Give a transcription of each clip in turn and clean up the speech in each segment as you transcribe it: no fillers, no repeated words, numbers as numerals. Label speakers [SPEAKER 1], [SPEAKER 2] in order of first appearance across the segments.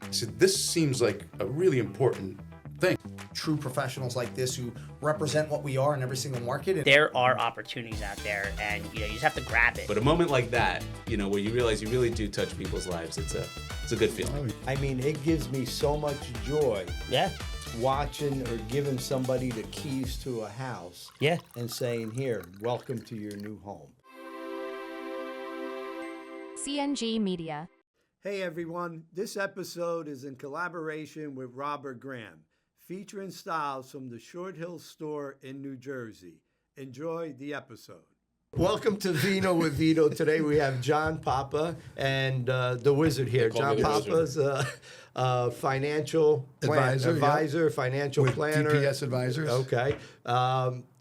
[SPEAKER 1] I said, this seems like a really important thing.
[SPEAKER 2] True professionals like this who represent what we are in every single market.
[SPEAKER 3] There are opportunities out there, and you just have to grab it.
[SPEAKER 4] But a moment like that, where you realize you really do touch people's lives, it's a good feeling.
[SPEAKER 5] I mean, it gives me so much joy.
[SPEAKER 3] Yeah.
[SPEAKER 5] Watching or giving somebody the keys to a house.
[SPEAKER 3] Yeah.
[SPEAKER 5] And saying, here, welcome to your new home.
[SPEAKER 6] CNG Media.
[SPEAKER 5] Hey everyone, this episode is in collaboration with Robert Graham, featuring styles from the Short Hill store in New Jersey. Enjoy the episode. Welcome to Vino with Vito. Today we have John Papa and the Wizard here. John Papa's financial advisor, financial
[SPEAKER 7] with
[SPEAKER 5] planner.
[SPEAKER 7] DPS Advisors.
[SPEAKER 5] Okay.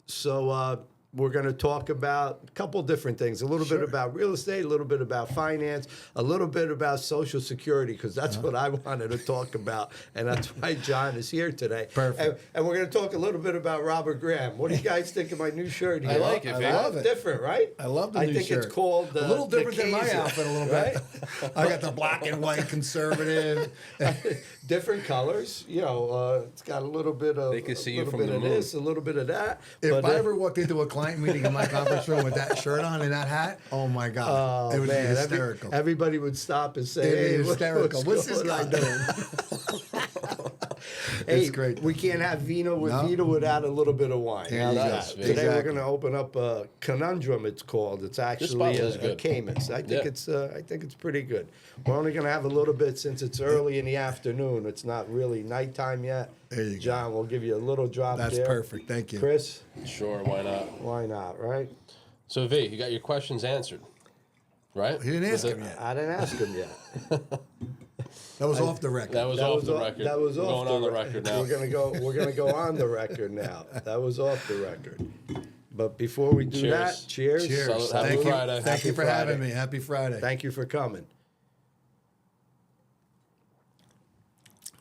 [SPEAKER 5] So we're going to talk about a couple different things. A little bit about real estate, a little bit about finance, a little bit about Social Security, because that's what I wanted to talk about, and that's why John is here today.
[SPEAKER 7] Perfect.
[SPEAKER 5] And we're going to talk a little bit about Robert Graham. What do you guys think of my new shirt here?
[SPEAKER 7] I like it, man.
[SPEAKER 5] I love it. Different, right?
[SPEAKER 7] I love the new shirt.
[SPEAKER 5] I think it's called
[SPEAKER 7] a little different than my
[SPEAKER 5] Kaiser,
[SPEAKER 7] outfit a little bit. Right? I got the black and white conservative.
[SPEAKER 5] Different colors. It's got a little bit of,
[SPEAKER 4] They can see you from
[SPEAKER 5] bit
[SPEAKER 4] the
[SPEAKER 5] of
[SPEAKER 4] moon.
[SPEAKER 5] this, a little bit of that.
[SPEAKER 7] If I ever walked into a client meeting in my conference room with that shirt on and that hat, oh my God, it would be hysterical.
[SPEAKER 5] Everybody would stop and say,
[SPEAKER 7] It'd
[SPEAKER 5] "Hey,
[SPEAKER 7] be hysterical. What's this guy
[SPEAKER 5] on?"
[SPEAKER 7] doing?
[SPEAKER 5] Hey,
[SPEAKER 7] It's great.
[SPEAKER 5] We can't have Vino without a little bit of wine.
[SPEAKER 7] There
[SPEAKER 5] How's
[SPEAKER 7] you go.
[SPEAKER 5] that? Today we're
[SPEAKER 7] Exactly.
[SPEAKER 5] going to open up a conundrum. It's called. It's actually a Camus. I think it's pretty good. We're only going to have a little bit since it's early in the afternoon. It's not really nighttime yet.
[SPEAKER 7] There you go.
[SPEAKER 5] John, we'll give you a little drop
[SPEAKER 7] That's
[SPEAKER 5] there.
[SPEAKER 7] perfect. Thank you.
[SPEAKER 5] Chris,
[SPEAKER 8] Sure, why not?
[SPEAKER 5] why not? Right?
[SPEAKER 8] So, V, you got your questions answered, right?
[SPEAKER 7] He didn't ask him yet.
[SPEAKER 5] I didn't ask him yet.
[SPEAKER 7] That was off the record.
[SPEAKER 8] That was off the record.
[SPEAKER 5] That was
[SPEAKER 8] We're
[SPEAKER 5] off
[SPEAKER 8] going on the record now.
[SPEAKER 5] We're gonna go on the record now. That was off the record. But before we do that, cheers.
[SPEAKER 7] Cheers.
[SPEAKER 8] Happy
[SPEAKER 7] Thank you.
[SPEAKER 8] Friday.
[SPEAKER 7] Thank you for
[SPEAKER 5] Happy
[SPEAKER 7] having
[SPEAKER 5] Friday.
[SPEAKER 7] me. Happy Friday.
[SPEAKER 5] Thank you for coming.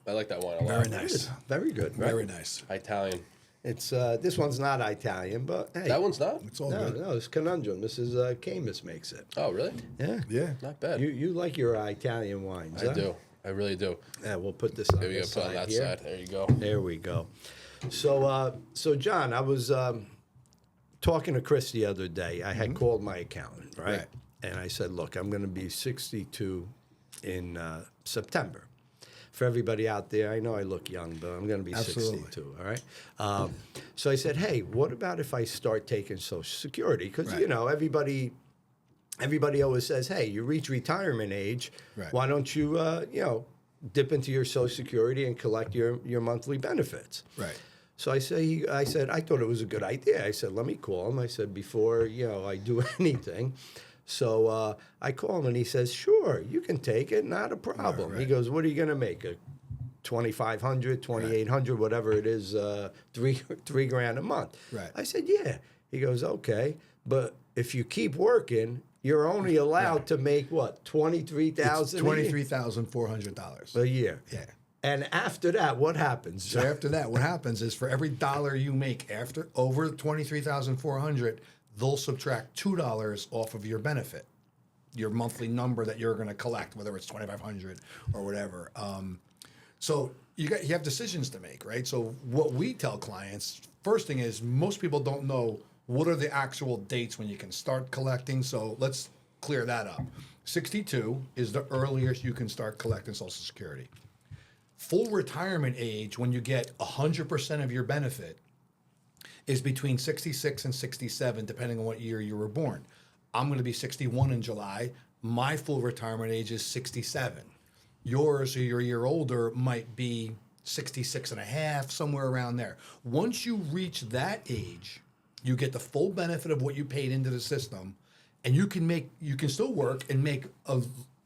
[SPEAKER 8] I like that wine a lot.
[SPEAKER 7] Very nice.
[SPEAKER 5] Very good. Right?
[SPEAKER 7] Very nice.
[SPEAKER 8] Italian.
[SPEAKER 5] It's this one's not Italian, but hey,
[SPEAKER 8] That one's not?
[SPEAKER 7] It's all
[SPEAKER 5] no,
[SPEAKER 7] good.
[SPEAKER 5] no, it's Conundrum. This is Camus makes it.
[SPEAKER 8] Oh, really?
[SPEAKER 5] Yeah,
[SPEAKER 7] Yeah.
[SPEAKER 8] Not bad.
[SPEAKER 5] You like your Italian wines?
[SPEAKER 8] I
[SPEAKER 5] huh?
[SPEAKER 8] do. I really do.
[SPEAKER 5] Yeah, we'll put this on
[SPEAKER 8] Here we go.
[SPEAKER 5] this
[SPEAKER 8] Put on
[SPEAKER 5] side
[SPEAKER 8] that
[SPEAKER 5] here.
[SPEAKER 8] side. There you go.
[SPEAKER 5] There we go. So John, I was talking to Chris the other day. I had called my accountant, right?
[SPEAKER 7] Right.
[SPEAKER 5] And I said, look, I'm going to be 62 in September. For everybody out there, I know I look young, but I'm going to be
[SPEAKER 7] Absolutely.
[SPEAKER 5] 62, all right? So I said, hey, what about if I start taking Social Security? Because,
[SPEAKER 7] Right.
[SPEAKER 5] everybody always says, hey, you reach retirement age,
[SPEAKER 7] Right.
[SPEAKER 5] why don't you, dip into your Social Security and collect your monthly benefits?
[SPEAKER 7] Right.
[SPEAKER 5] So I said, I thought it was a good idea. I said, let me call him. I said, before, I do anything. So I call him and he says, sure, you can take it, not a problem.
[SPEAKER 7] Right.
[SPEAKER 5] He goes, what are you going to make? A $2,500, $2,800, whatever it is, three grand a month.
[SPEAKER 7] Right.
[SPEAKER 5] I said, yeah. He goes, okay, but if you keep working, you're only allowed to make what, $23,000
[SPEAKER 7] $23,400
[SPEAKER 5] a year.
[SPEAKER 7] Yeah.
[SPEAKER 5] And after that, what happens?
[SPEAKER 7] So after that, what happens is for every dollar you make over $23,400, they'll subtract $2 off of your benefit, your monthly number that you're going to collect, whether it's $2,500 or whatever. So you have decisions to make, right? So what we tell clients, first thing is most people don't know what are the actual dates when you can start collecting. So let's clear that up. 62 is the earliest you can start collecting Social Security. Full retirement age, when you get 100% of your benefit, is between 66 and 67, depending on what year you were born. I'm going to be 61 in July. My full retirement age is 67. Yours, who you're a year older, might be 66 and a half, somewhere around there. Once you reach that age, you get the full benefit of what you paid into the system, and you can still work and make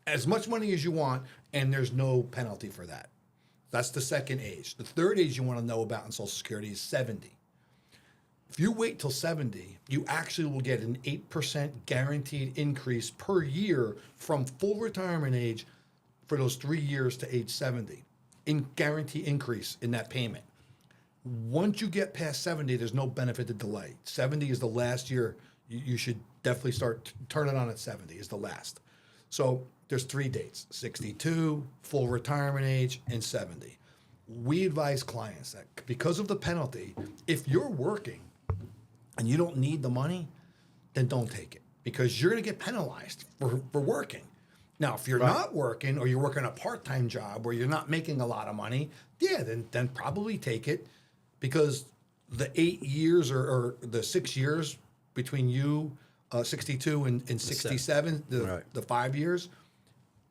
[SPEAKER 7] as much money as you want, and there's no penalty for that. That's the second age. The third age you want to know about in Social Security is 70. If you wait till 70, you actually will get an 8% guaranteed increase per year from full retirement age for those 3 years to age 70. In guarantee increase in that payment. Once you get past 70, there's no benefit to delay. 70 is the last year. You should definitely start turning on at 70 is the last. So there's 3 dates: 62, full retirement age, and 70. We advise clients that because of the penalty, if you're working and you don't need the money, then don't take it because you're going to get penalized for working. Now, if you're not working or you're working a part-time job where you're not making a lot of money, yeah, then probably take it because the 8 years or the 6 years between you, 62 and 67, the 5 years,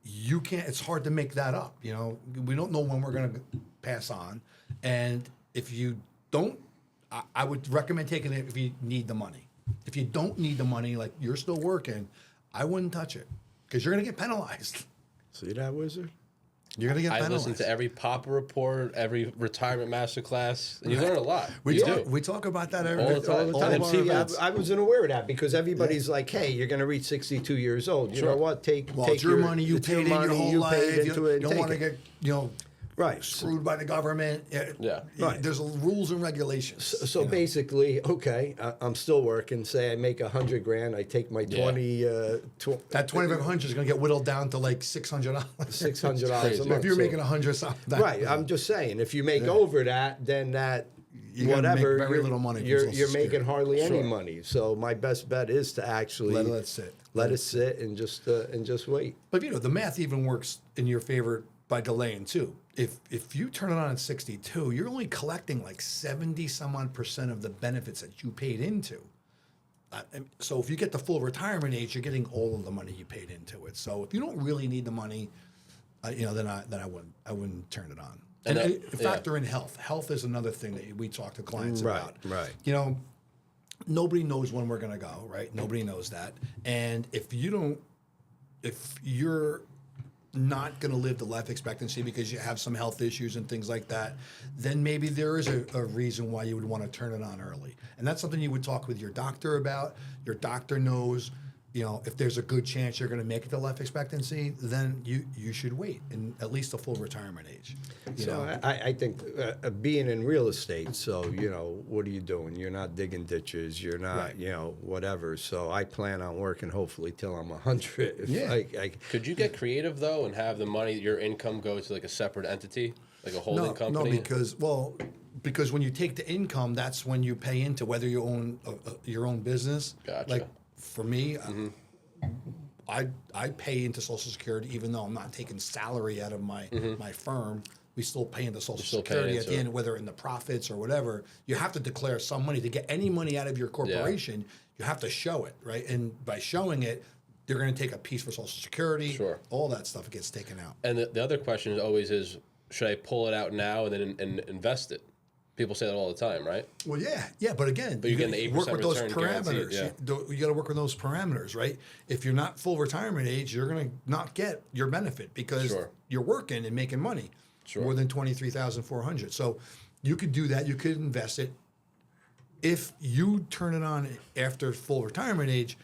[SPEAKER 7] you can't, it's hard to make that up. You know, we don't know when we're going to pass on. And if you don't, I would recommend taking it if you need the money. If you don't need the money, like you're still working, I wouldn't touch it because you're going to get penalized.
[SPEAKER 5] See that, Wizard?
[SPEAKER 7] You're going to get
[SPEAKER 8] I
[SPEAKER 7] penalized.
[SPEAKER 8] listen to every Papa report, every retirement masterclass, and you learn a lot.
[SPEAKER 7] We
[SPEAKER 8] do.
[SPEAKER 7] talk about that
[SPEAKER 8] All the time.
[SPEAKER 5] All the time.
[SPEAKER 8] All
[SPEAKER 5] See,
[SPEAKER 8] the
[SPEAKER 5] I wasn't aware of that because everybody's like, "Hey, you're going to reach 62 years old. You know what? Take
[SPEAKER 7] it's your money. You
[SPEAKER 5] it's
[SPEAKER 7] paid in your
[SPEAKER 5] money,
[SPEAKER 7] whole
[SPEAKER 5] you
[SPEAKER 7] life.
[SPEAKER 5] paid into it.
[SPEAKER 7] You don't want to get
[SPEAKER 5] right
[SPEAKER 7] screwed by the government.
[SPEAKER 8] Yeah.
[SPEAKER 5] Right.
[SPEAKER 7] There's rules and regulations.
[SPEAKER 5] So basically, okay, I'm still working. Say I make $100,000, I take my 20.
[SPEAKER 7] That 2,500 is going to get whittled down to like $600.
[SPEAKER 5] $600 a
[SPEAKER 8] crazy.
[SPEAKER 5] month.
[SPEAKER 7] If you're
[SPEAKER 5] So-
[SPEAKER 7] making 100 something,
[SPEAKER 5] right, I'm just saying, if you make over that, then that
[SPEAKER 7] You're gonna make
[SPEAKER 5] whatever
[SPEAKER 7] very
[SPEAKER 5] you're-
[SPEAKER 7] little money from
[SPEAKER 5] You're
[SPEAKER 7] Social
[SPEAKER 5] making
[SPEAKER 7] Security.
[SPEAKER 5] hardly any money. So my best bet is to actually
[SPEAKER 7] let it sit.
[SPEAKER 5] let it sit and just wait.
[SPEAKER 7] But the math even works in your favor by delaying too. If you turn it on at 62, you're only collecting like 70 some odd % of the benefits that you paid into. So if you get the full retirement age, you're getting all of the money you paid into it. So if you don't really need the money, then I wouldn't turn it on. And factor in health. Health is another thing that we talk to clients about.
[SPEAKER 5] Right.
[SPEAKER 7] Nobody knows when we're going to go, right? Nobody knows that. And if you're not going to live the life expectancy because you have some health issues and things like that, then maybe there is a reason why you would want to turn it on early. And that's something you would talk with your doctor about. Your doctor knows, if there's a good chance you're going to make it to life expectancy, then you should wait in at least a full retirement age.
[SPEAKER 5] I think being in real estate, so, what are you doing? You're not digging ditches. You're not, whatever. So I plan on working hopefully till I'm 100.
[SPEAKER 8] Could you get creative, though, and have the money, your income go to like a separate entity, like a holding company?
[SPEAKER 7] No, because when you take the income, that's when you pay into whether you own your own business.
[SPEAKER 8] Gotcha.
[SPEAKER 7] Like for me, I pay into Social Security even though I'm not taking salary out of my firm. We still pay into Social Security at the end, whether in the profits or whatever. You have to declare some money to get any money out of your corporation. You have to show it, right? And by showing it, they're going to take a piece for Social Security.
[SPEAKER 8] Sure.
[SPEAKER 7] All that stuff gets taken out.
[SPEAKER 8] And the other question is always should I pull it out now and then invest it? People say that all the time, right?
[SPEAKER 7] Well, yeah, but again,
[SPEAKER 8] But you're getting the 8%
[SPEAKER 7] work with those
[SPEAKER 8] return guaranteed,
[SPEAKER 7] parameters. You got to work with those parameters, right? If you're not full retirement age, you're going to not get your benefit because you're working and making money, more than $23,400. So you could do that. You could invest it. If you turn it on after full retirement age,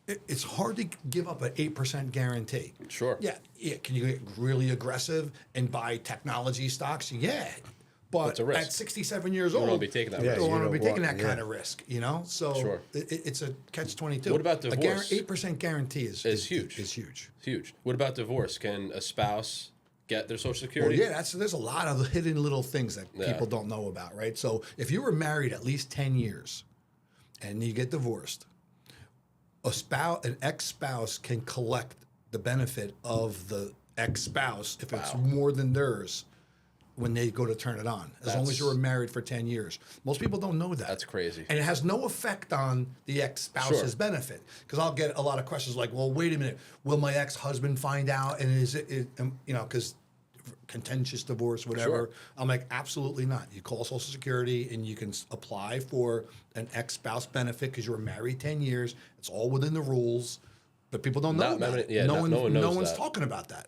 [SPEAKER 7] it's hard to give up an 8% guarantee.
[SPEAKER 8] Sure.
[SPEAKER 7] Yeah. Can you get really aggressive and buy technology stocks? Yeah. But
[SPEAKER 8] It's a risk.
[SPEAKER 7] at 67 years old,
[SPEAKER 8] You don't want to be taking that
[SPEAKER 7] you
[SPEAKER 8] risk.
[SPEAKER 7] don't want to be taking
[SPEAKER 5] want-
[SPEAKER 7] that kind of risk, So
[SPEAKER 8] Sure.
[SPEAKER 7] it's a catch-22.
[SPEAKER 8] What about divorce?
[SPEAKER 7] 8% guarantee is
[SPEAKER 8] huge.
[SPEAKER 7] Is huge.
[SPEAKER 8] It's huge. What about divorce? Can a spouse get their Social
[SPEAKER 7] Well,
[SPEAKER 8] Security?
[SPEAKER 7] yeah, there's a lot of hidden little things that people don't know about, right? So if you were married at least 10 years and you get divorced, an ex-spouse can collect the benefit of the ex-spouse if it's more than theirs when they go to turn it on, as long as you were married for 10 years. Most people don't know that.
[SPEAKER 8] That's crazy.
[SPEAKER 7] And it has no effect on the ex-spouse's benefit. Because I'll get a lot of questions like, well, wait a minute, will my ex-husband find out? And is it because contentious divorce, whatever.
[SPEAKER 8] Sure.
[SPEAKER 7] I'm like, absolutely not. You call Social Security and you can apply for an ex-spouse benefit because you were married 10 years. It's all within the rules. But people don't know about it.
[SPEAKER 8] No one knows
[SPEAKER 7] no one's
[SPEAKER 8] that.
[SPEAKER 7] talking about that,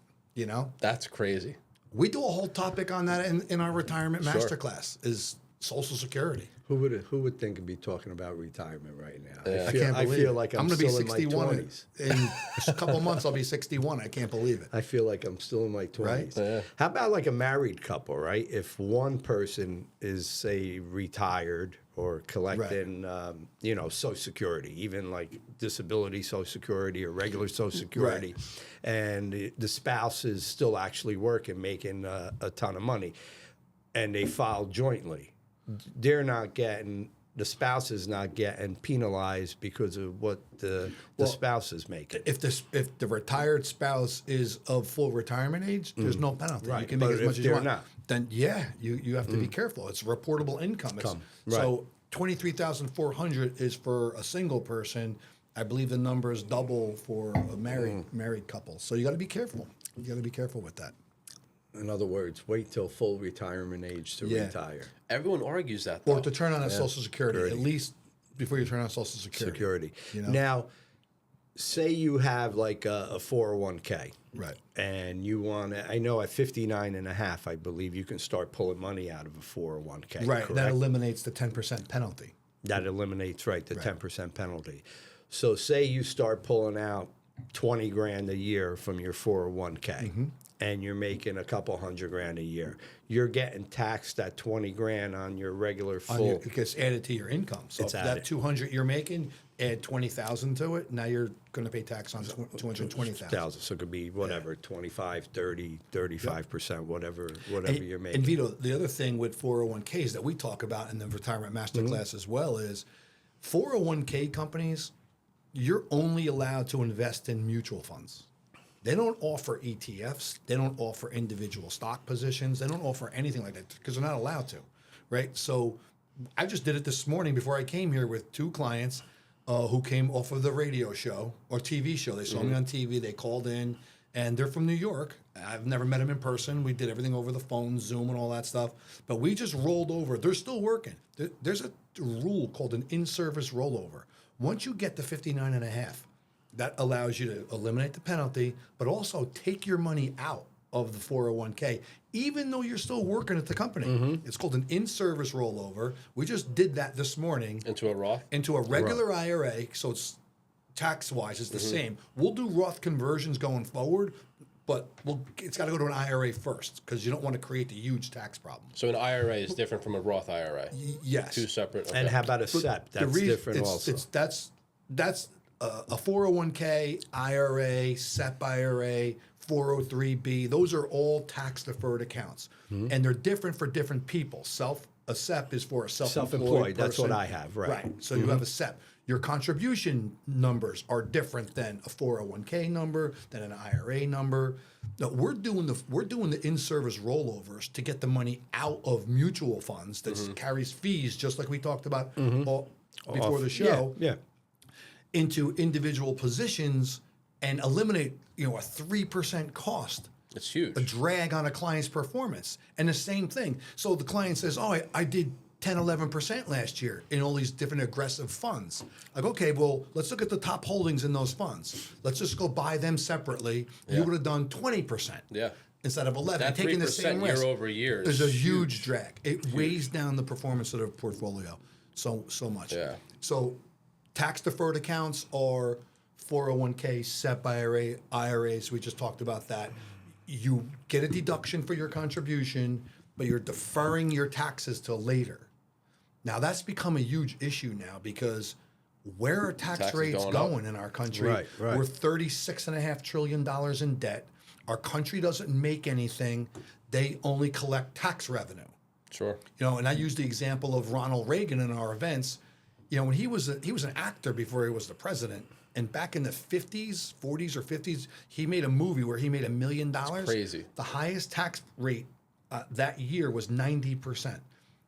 [SPEAKER 8] That's crazy.
[SPEAKER 7] We do a whole topic on that in our retirement masterclass is Social Security.
[SPEAKER 5] Who would think of be talking about retirement right now?
[SPEAKER 8] Yeah.
[SPEAKER 5] I feel like I'm
[SPEAKER 7] going to be
[SPEAKER 5] still in my
[SPEAKER 7] 61
[SPEAKER 5] 20s.
[SPEAKER 7] in a couple of months. I'll be 61. I can't believe it.
[SPEAKER 5] I feel like I'm still in my 20s.
[SPEAKER 7] Right?
[SPEAKER 8] Yeah.
[SPEAKER 5] How about like a married couple, right? If one person is, say, retired or collecting, Social Security, even like disability Social Security or regular Social Security, and the spouse is still actually working, making a ton of money, and they file jointly. They're not getting. The spouse is not getting penalized because of what the spouse is making.
[SPEAKER 7] If the retired spouse is of full retirement age, there's no penalty.
[SPEAKER 5] Right.
[SPEAKER 7] You can make
[SPEAKER 5] But
[SPEAKER 7] as much
[SPEAKER 5] if
[SPEAKER 7] as you
[SPEAKER 5] they're
[SPEAKER 7] want.
[SPEAKER 5] not.
[SPEAKER 7] Then you have to be careful. It's reportable income. So 23,400 is for a single person. I believe the number is double for a married couple. So you got to be careful. You got to be careful with that.
[SPEAKER 5] In other words, wait till full retirement age to retire.
[SPEAKER 8] Everyone argues that, though.
[SPEAKER 7] Or to turn on a Social Security, at least before you turn on Social Security.
[SPEAKER 5] Now, say you have like a 401k.
[SPEAKER 7] Right.
[SPEAKER 5] And you want to, I know at 59 and a half, I believe you can start pulling money out of a 401k.
[SPEAKER 7] Right.
[SPEAKER 5] Correct?
[SPEAKER 7] That eliminates the 10% penalty.
[SPEAKER 5] That eliminates, the 10% penalty. So say you start pulling out 20 grand a year from your 401k. And you're making a couple $100,000 a year. You're getting taxed at 20 grand on your regular full.
[SPEAKER 7] It gets added to your income. So
[SPEAKER 5] It's
[SPEAKER 7] if
[SPEAKER 5] added.
[SPEAKER 7] that 200 you're making, add 20,000 to it. Now you're going to pay tax on 220,000.
[SPEAKER 5] So it could be whatever, 25, 30, 35%, whatever you're making.
[SPEAKER 7] And Vito, the other thing with 401ks that we talk about in the retirement masterclass as well is 401k companies, you're only allowed to invest in mutual funds. They don't offer ETFs. They don't offer individual stock positions. They don't offer anything like that because they're not allowed to, right? So I just did it this morning before I came here with two clients who came off of the radio show or TV show. They saw me on TV. They called in, and they're from New York. I've never met them in person. We did everything over the phone, Zoom, and all that stuff. But we just rolled over. They're still working. There's a rule called an in-service rollover. Once you get to 59 and a half, that allows you to eliminate the penalty, but also take your money out of the 401k, even though you're still working at the company. It's called an in-service rollover. We just did that this morning.
[SPEAKER 8] Into a Roth?
[SPEAKER 7] Into a regular IRA, so it's tax-wise, it's the same. We'll do Roth conversions going forward, but it's got to go to an IRA first because you don't want to create the huge tax problem.
[SPEAKER 8] So an IRA is different from a Roth IRA?
[SPEAKER 7] Yes.
[SPEAKER 8] Two separate. Okay.
[SPEAKER 5] And how about a SEP? That's different also.
[SPEAKER 7] That's a 401k, IRA, SEP IRA, 403b. Those are all tax-deferred accounts, and they're different for different people. A SEP is for a self-employed person.
[SPEAKER 5] That's what I have, right?
[SPEAKER 7] Right. So you have a SEP. Your contribution numbers are different than a 401k number, than an IRA number. No, we're doing the in-service rollovers to get the money out of mutual funds that carries fees, just like we talked about before the show.
[SPEAKER 5] Yeah.
[SPEAKER 7] Into individual positions and eliminate, a 3% cost.
[SPEAKER 8] It's huge.
[SPEAKER 7] A drag on a client's performance. And the same thing. So the client says, I did 10, 11% last year in all these different aggressive funds. Like, okay, well, let's look at the top holdings in those funds. Let's just go buy them separately. You would have done 20%.
[SPEAKER 8] Yeah.
[SPEAKER 7] Instead of 11,
[SPEAKER 8] That
[SPEAKER 7] taking the same
[SPEAKER 8] 3%
[SPEAKER 7] risk.
[SPEAKER 8] year over year
[SPEAKER 7] There's a
[SPEAKER 8] is
[SPEAKER 7] huge drag. It weighs down the performance of the portfolio so much.
[SPEAKER 8] Yeah.
[SPEAKER 7] So tax deferred accounts are 401k, SEP IRAs. We just talked about that. You get a deduction for your contribution, but you're deferring your taxes till later. Now that's become a huge issue now because where are tax rates going in our country?
[SPEAKER 5] Right.
[SPEAKER 7] We're $36.5 trillion in debt. Our country doesn't make anything. They only collect tax revenue.
[SPEAKER 8] Sure.
[SPEAKER 7] And I use the example of Ronald Reagan in our events. When he was an actor before he was the president, and back in the 40s or 50s, he made a movie where he made $1 million.
[SPEAKER 8] Crazy.
[SPEAKER 7] The highest tax rate that year was 90%.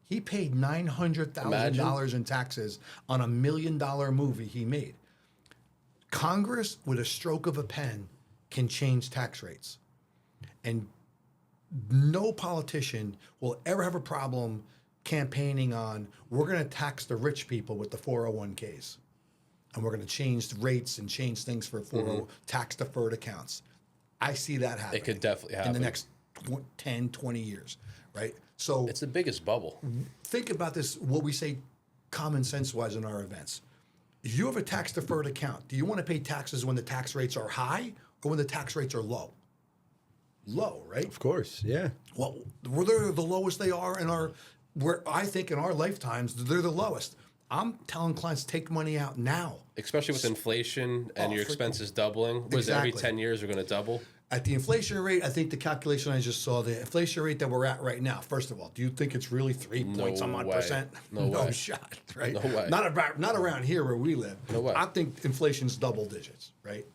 [SPEAKER 7] He paid $900,000 in taxes on $1 million movie he made. Congress, with a stroke of a pen, can change tax rates. And no politician will ever have a problem campaigning on, we're going to tax the rich people with the 401ks. And we're going to change the rates and change things for tax-deferred accounts. I see that happening.
[SPEAKER 8] It could definitely happen.
[SPEAKER 7] In the next 10, 20 years, right? So
[SPEAKER 8] it's the biggest bubble.
[SPEAKER 7] Think about this, what we say common sense-wise in our events. If you have a tax-deferred account, do you want to pay taxes when the tax rates are high or when the tax rates are low? Low, right?
[SPEAKER 5] Of course, yeah.
[SPEAKER 7] Well, they're the lowest they are in our where I think in our lifetimes they're the lowest. I'm telling clients take money out now.
[SPEAKER 8] Especially with inflation and your
[SPEAKER 7] for-
[SPEAKER 8] expenses doubling. Was it every
[SPEAKER 7] Exactly.
[SPEAKER 8] 10 years are going to double?
[SPEAKER 7] At the inflation rate, I think the calculation I just saw, the inflation rate that we're at right now, first of all, do you think it's really 3 point some odd
[SPEAKER 8] way.
[SPEAKER 7] percent?
[SPEAKER 8] No way.
[SPEAKER 7] shot, right?
[SPEAKER 8] No way.
[SPEAKER 7] Not around here where we live.
[SPEAKER 8] No way.
[SPEAKER 7] I think inflation's double digits, right?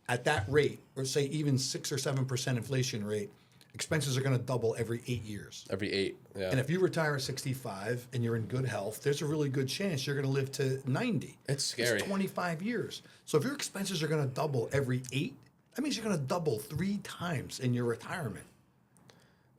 [SPEAKER 7] At that rate, or say even 6 or 7% inflation rate, expenses are going to double every 8 years.
[SPEAKER 8] Every 8. Yeah.
[SPEAKER 7] And if you retire at 65 and you're in good health, there's a really good chance you're going to live to 90.
[SPEAKER 8] It's scary.
[SPEAKER 7] It's 25 years. So if your expenses are going to double every 8, that means you're going to double 3 times in your retirement.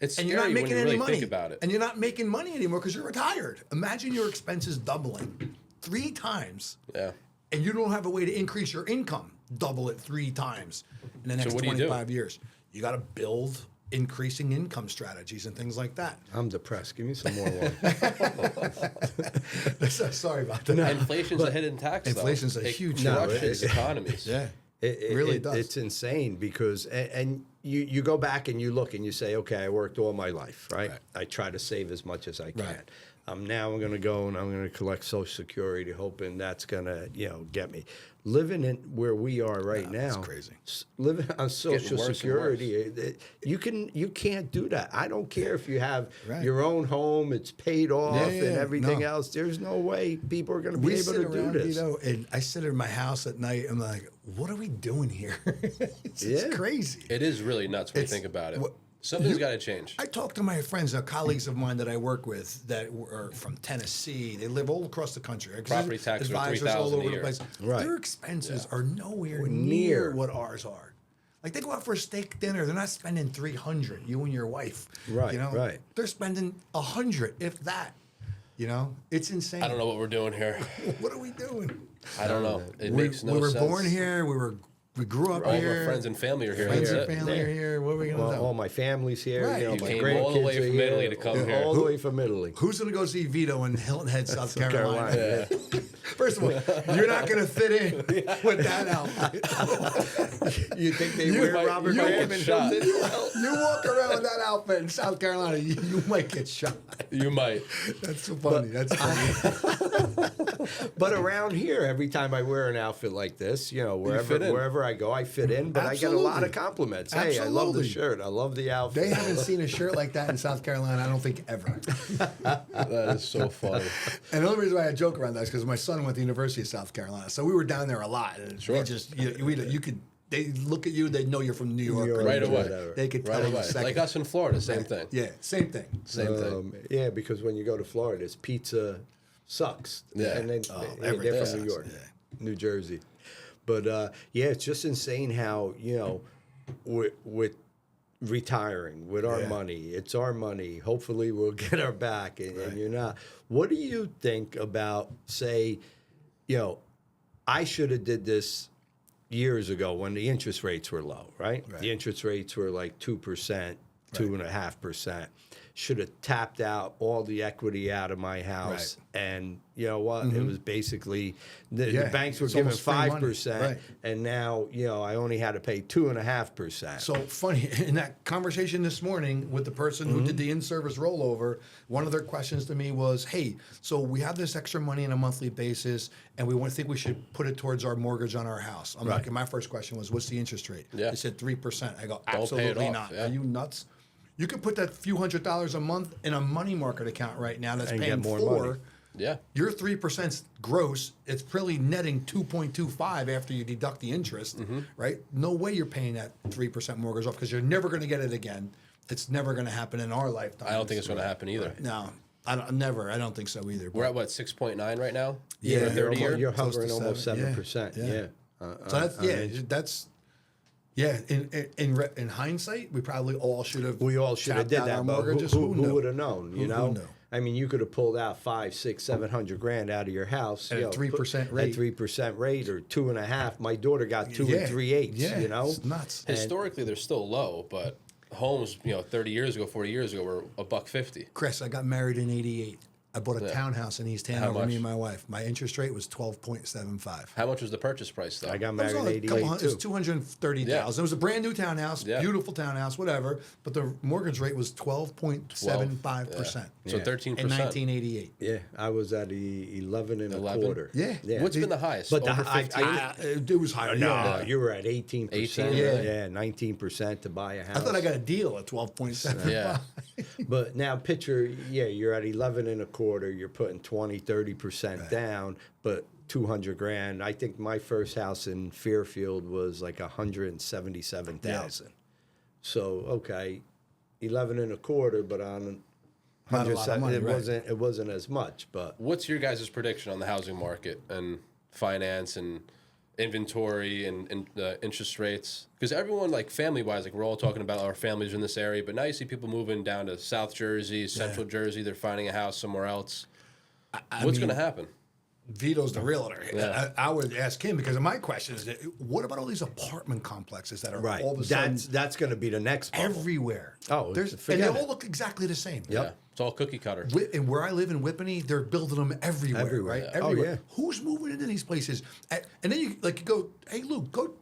[SPEAKER 8] It's
[SPEAKER 7] And
[SPEAKER 8] scary
[SPEAKER 7] you're not making
[SPEAKER 8] when you
[SPEAKER 7] any
[SPEAKER 8] really
[SPEAKER 7] money.
[SPEAKER 8] think about it.
[SPEAKER 7] And you're not making money anymore because you're retired. Imagine your expenses doubling 3 times.
[SPEAKER 8] Yeah.
[SPEAKER 7] And you don't have a way to increase your income. Double it 3 times in the next
[SPEAKER 8] what do you do?
[SPEAKER 7] 25 years. You got to build increasing income strategies and things like that.
[SPEAKER 9] I'm depressed. Give me some more wine.
[SPEAKER 7] Sorry about that.
[SPEAKER 8] Inflation's a hidden tax, though.
[SPEAKER 7] Inflation's a
[SPEAKER 8] It
[SPEAKER 7] huge
[SPEAKER 8] crushes
[SPEAKER 9] tax.
[SPEAKER 8] economies.
[SPEAKER 7] Yeah.
[SPEAKER 9] It
[SPEAKER 7] really does.
[SPEAKER 9] It's insane because, and you go back and you look and you say, okay, I worked all my life, right? I try to save as much as I can.
[SPEAKER 7] Right.
[SPEAKER 9] Now I'm going to go and I'm going to collect Social Security, hoping that's going to, get me. Living in where we are right now,
[SPEAKER 7] it's crazy.
[SPEAKER 9] Living on Social
[SPEAKER 8] worse and
[SPEAKER 9] Security, you can't do that. I don't care if you have
[SPEAKER 7] Right.
[SPEAKER 9] your own home, it's paid off,
[SPEAKER 7] Yeah,
[SPEAKER 9] and everything
[SPEAKER 7] no.
[SPEAKER 9] else. There's no way people are going to be able to do this.
[SPEAKER 7] Vito, and I sit in my house at night. I'm like, what are we doing here? It's
[SPEAKER 9] Yeah.
[SPEAKER 7] crazy.
[SPEAKER 8] It is really nuts when you
[SPEAKER 7] It's-
[SPEAKER 8] think about it.
[SPEAKER 7] what-
[SPEAKER 8] Something's got to change.
[SPEAKER 7] I talk to my friends, colleagues of mine that I work with that are from Tennessee. They live all across the country.
[SPEAKER 8] Property taxes are
[SPEAKER 7] advisors all
[SPEAKER 8] $3,000 a
[SPEAKER 7] over the
[SPEAKER 8] year.
[SPEAKER 7] place.
[SPEAKER 9] Right.
[SPEAKER 7] Their expenses are nowhere
[SPEAKER 9] near.
[SPEAKER 7] near what ours are. Like they go out for a steak dinner, they're not spending $300. You and your wife,
[SPEAKER 9] Right, right.
[SPEAKER 7] They're spending $100, if that. It's insane.
[SPEAKER 8] I don't know what we're doing here.
[SPEAKER 7] What are we doing?
[SPEAKER 8] I don't know. It makes no
[SPEAKER 7] we were
[SPEAKER 8] sense.
[SPEAKER 7] born here. We grew up
[SPEAKER 8] All of
[SPEAKER 7] here.
[SPEAKER 8] our friends and family are here.
[SPEAKER 7] Friends
[SPEAKER 8] That's
[SPEAKER 7] and
[SPEAKER 8] it.
[SPEAKER 7] family are here. What are we gonna
[SPEAKER 9] Well,
[SPEAKER 7] do?
[SPEAKER 9] all my family's here.
[SPEAKER 7] Right. You
[SPEAKER 9] My
[SPEAKER 8] came
[SPEAKER 9] grandkids
[SPEAKER 8] all the way
[SPEAKER 9] are
[SPEAKER 8] from
[SPEAKER 9] here.
[SPEAKER 8] Italy to come here.
[SPEAKER 9] All the way from Italy.
[SPEAKER 7] Who's gonna go see Vito in Hilton Head, South Carolina?
[SPEAKER 9] Carolina.
[SPEAKER 7] First of all, you're not gonna fit in with that outfit.
[SPEAKER 9] You think they
[SPEAKER 8] You
[SPEAKER 9] wear
[SPEAKER 8] might-
[SPEAKER 9] Robert
[SPEAKER 8] you might
[SPEAKER 9] Graham
[SPEAKER 8] get
[SPEAKER 9] and
[SPEAKER 8] shot.
[SPEAKER 9] Hilton?
[SPEAKER 7] You walk around with that outfit in South Carolina, you might get shot.
[SPEAKER 8] You might.
[SPEAKER 7] That's so funny. That's funny.
[SPEAKER 9] But around here, every time I wear an outfit like this,
[SPEAKER 8] fit in.
[SPEAKER 9] wherever I go, I fit in. But I get a lot of
[SPEAKER 7] Absolutely.
[SPEAKER 9] compliments. Hey, I love the
[SPEAKER 7] Absolutely.
[SPEAKER 9] shirt. I love the outfit.
[SPEAKER 7] They haven't seen a shirt like that in South Carolina, I don't think, ever.
[SPEAKER 8] That is so funny.
[SPEAKER 7] And the only reason why I joke around that is because my son went to the University of South Carolina, so we were down there a lot. And
[SPEAKER 8] Sure.
[SPEAKER 7] we just, you could, they look at you, they know you're from New York.
[SPEAKER 9] York,
[SPEAKER 7] or
[SPEAKER 8] Right away.
[SPEAKER 9] whatever.
[SPEAKER 7] They could tell
[SPEAKER 8] Right
[SPEAKER 7] in a
[SPEAKER 8] away.
[SPEAKER 7] second.
[SPEAKER 8] Like us in Florida, same thing.
[SPEAKER 7] Yeah, same thing.
[SPEAKER 8] Same thing.
[SPEAKER 9] Yeah, because when you go to Florida, it's pizza sucks.
[SPEAKER 8] Yeah.
[SPEAKER 9] And then they're
[SPEAKER 7] everything
[SPEAKER 9] from New
[SPEAKER 7] sucks,
[SPEAKER 9] York, New Jersey. But it's just insane how, with retiring, with our
[SPEAKER 7] Yeah.
[SPEAKER 9] money, it's our money. Hopefully we'll get our back and you're not. What do you think about, say, I should have did this years ago when the interest rates were low, right? The interest rates were like 2%, 2.5%. Should have tapped out all the equity out of my house. And you know what? It was basically, the banks were
[SPEAKER 7] it's
[SPEAKER 9] giving
[SPEAKER 7] almost free money.
[SPEAKER 9] 5%.
[SPEAKER 7] Right.
[SPEAKER 9] And now, I only had to pay 2.5%.
[SPEAKER 7] So funny, in that conversation this morning with the person who did the in-service rollover, one of their questions to me was, hey, so we have this extra money on a monthly basis, and we think we should put it towards our mortgage on our house. I'm like, and my first question was, what's the interest rate?
[SPEAKER 8] Yeah.
[SPEAKER 7] They said 3%. I go,
[SPEAKER 8] pay it
[SPEAKER 7] absolutely
[SPEAKER 8] off,
[SPEAKER 7] not.
[SPEAKER 8] yeah.
[SPEAKER 7] Are you nuts? You could put that few $100s a month in a money market account right now that's
[SPEAKER 9] And
[SPEAKER 7] paying
[SPEAKER 9] get more
[SPEAKER 7] 4%.
[SPEAKER 9] money.
[SPEAKER 8] Yeah.
[SPEAKER 7] Your 3% gross, it's probably netting 2.25 after you deduct the interest, right? No way you're paying that 3% mortgage off because you're never going to get it again. It's never going to happen in our lifetime.
[SPEAKER 8] I don't think it's going to happen either.
[SPEAKER 7] No, I don't think so either.
[SPEAKER 8] We're at what, 6.9 right now?
[SPEAKER 7] Yeah,
[SPEAKER 8] For a
[SPEAKER 7] you're
[SPEAKER 8] 30 year?
[SPEAKER 9] You're
[SPEAKER 7] Close to
[SPEAKER 9] hovering almost
[SPEAKER 7] 7,
[SPEAKER 9] 7%.
[SPEAKER 7] yeah.
[SPEAKER 9] Yeah.
[SPEAKER 7] So in hindsight, we probably all should have.
[SPEAKER 9] We all should have did
[SPEAKER 7] tapped out
[SPEAKER 9] that,
[SPEAKER 7] our
[SPEAKER 9] but
[SPEAKER 7] mortgages.
[SPEAKER 9] who
[SPEAKER 7] knew?
[SPEAKER 9] would have known?
[SPEAKER 7] Who knew?
[SPEAKER 9] I mean, you could have pulled out 5, 6, 700 grand out of your house
[SPEAKER 7] At a 3% rate.
[SPEAKER 9] at 3% rate or 2.5. My daughter got 2 and 3/8.
[SPEAKER 7] Yeah, it's nuts.
[SPEAKER 8] Historically, they're still low, but homes, 30 years ago, 40 years ago, were $150.
[SPEAKER 7] Chris, I got married in '88. I bought a townhouse in East
[SPEAKER 8] How
[SPEAKER 7] Hanover, me
[SPEAKER 8] much?
[SPEAKER 7] and my wife. My interest rate was 12.75.
[SPEAKER 8] How much was the purchase price though?
[SPEAKER 9] I got
[SPEAKER 7] It was
[SPEAKER 9] married in
[SPEAKER 7] only a couple
[SPEAKER 9] '88
[SPEAKER 7] hundred, it was
[SPEAKER 9] too.
[SPEAKER 7] 230,000.
[SPEAKER 8] Yeah.
[SPEAKER 7] It was a brand new townhouse,
[SPEAKER 8] Yeah.
[SPEAKER 7] beautiful townhouse, whatever. But the mortgage rate was 12.75%
[SPEAKER 8] So
[SPEAKER 9] Yeah.
[SPEAKER 8] 13%.
[SPEAKER 7] in 1988.
[SPEAKER 9] Yeah, I was at 11 and
[SPEAKER 8] 11?
[SPEAKER 9] a quarter.
[SPEAKER 7] Yeah.
[SPEAKER 9] yeah.
[SPEAKER 8] What's been the highest?
[SPEAKER 9] But the
[SPEAKER 8] Over
[SPEAKER 9] I-
[SPEAKER 8] 15?
[SPEAKER 7] It was higher.
[SPEAKER 9] No,
[SPEAKER 7] Yeah.
[SPEAKER 9] you were at 18%.
[SPEAKER 8] 18?
[SPEAKER 9] Yeah, 19% to buy a house.
[SPEAKER 7] I thought I got a deal at 12.75.
[SPEAKER 8] yeah.
[SPEAKER 9] But now picture, you're at 11 and a quarter. You're putting 20, 30% down, but 200 grand. I think my first house in Fairfield was like 177,000. So, okay, 11 and a quarter, but on
[SPEAKER 7] Not a lot of money, right.
[SPEAKER 9] it wasn't as much, but
[SPEAKER 8] What's your guys' prediction on the housing market and finance and inventory and interest rates? Because everyone, like family-wise, like we're all talking about our families in this area, but now you see people moving down to South Jersey, Central Jersey. They're finding a house somewhere else. What's going to happen?
[SPEAKER 7] Vito's the realtor.
[SPEAKER 8] Yeah.
[SPEAKER 7] I would ask him because my question is, what about all these apartment complexes that are
[SPEAKER 9] right.
[SPEAKER 7] all of a sudden
[SPEAKER 9] That's going to be the next bubble.
[SPEAKER 7] everywhere?
[SPEAKER 9] Oh,
[SPEAKER 7] and they
[SPEAKER 9] forget it.
[SPEAKER 7] all look exactly the same.
[SPEAKER 8] Yeah. It's all cookie cutter.
[SPEAKER 7] And where I live in Whippany, they're building them everywhere,
[SPEAKER 9] Everywhere.
[SPEAKER 7] right?
[SPEAKER 9] Yeah. Oh,
[SPEAKER 7] Everywhere.
[SPEAKER 9] yeah.
[SPEAKER 7] Who's moving into these places? And then you go, hey Luke, go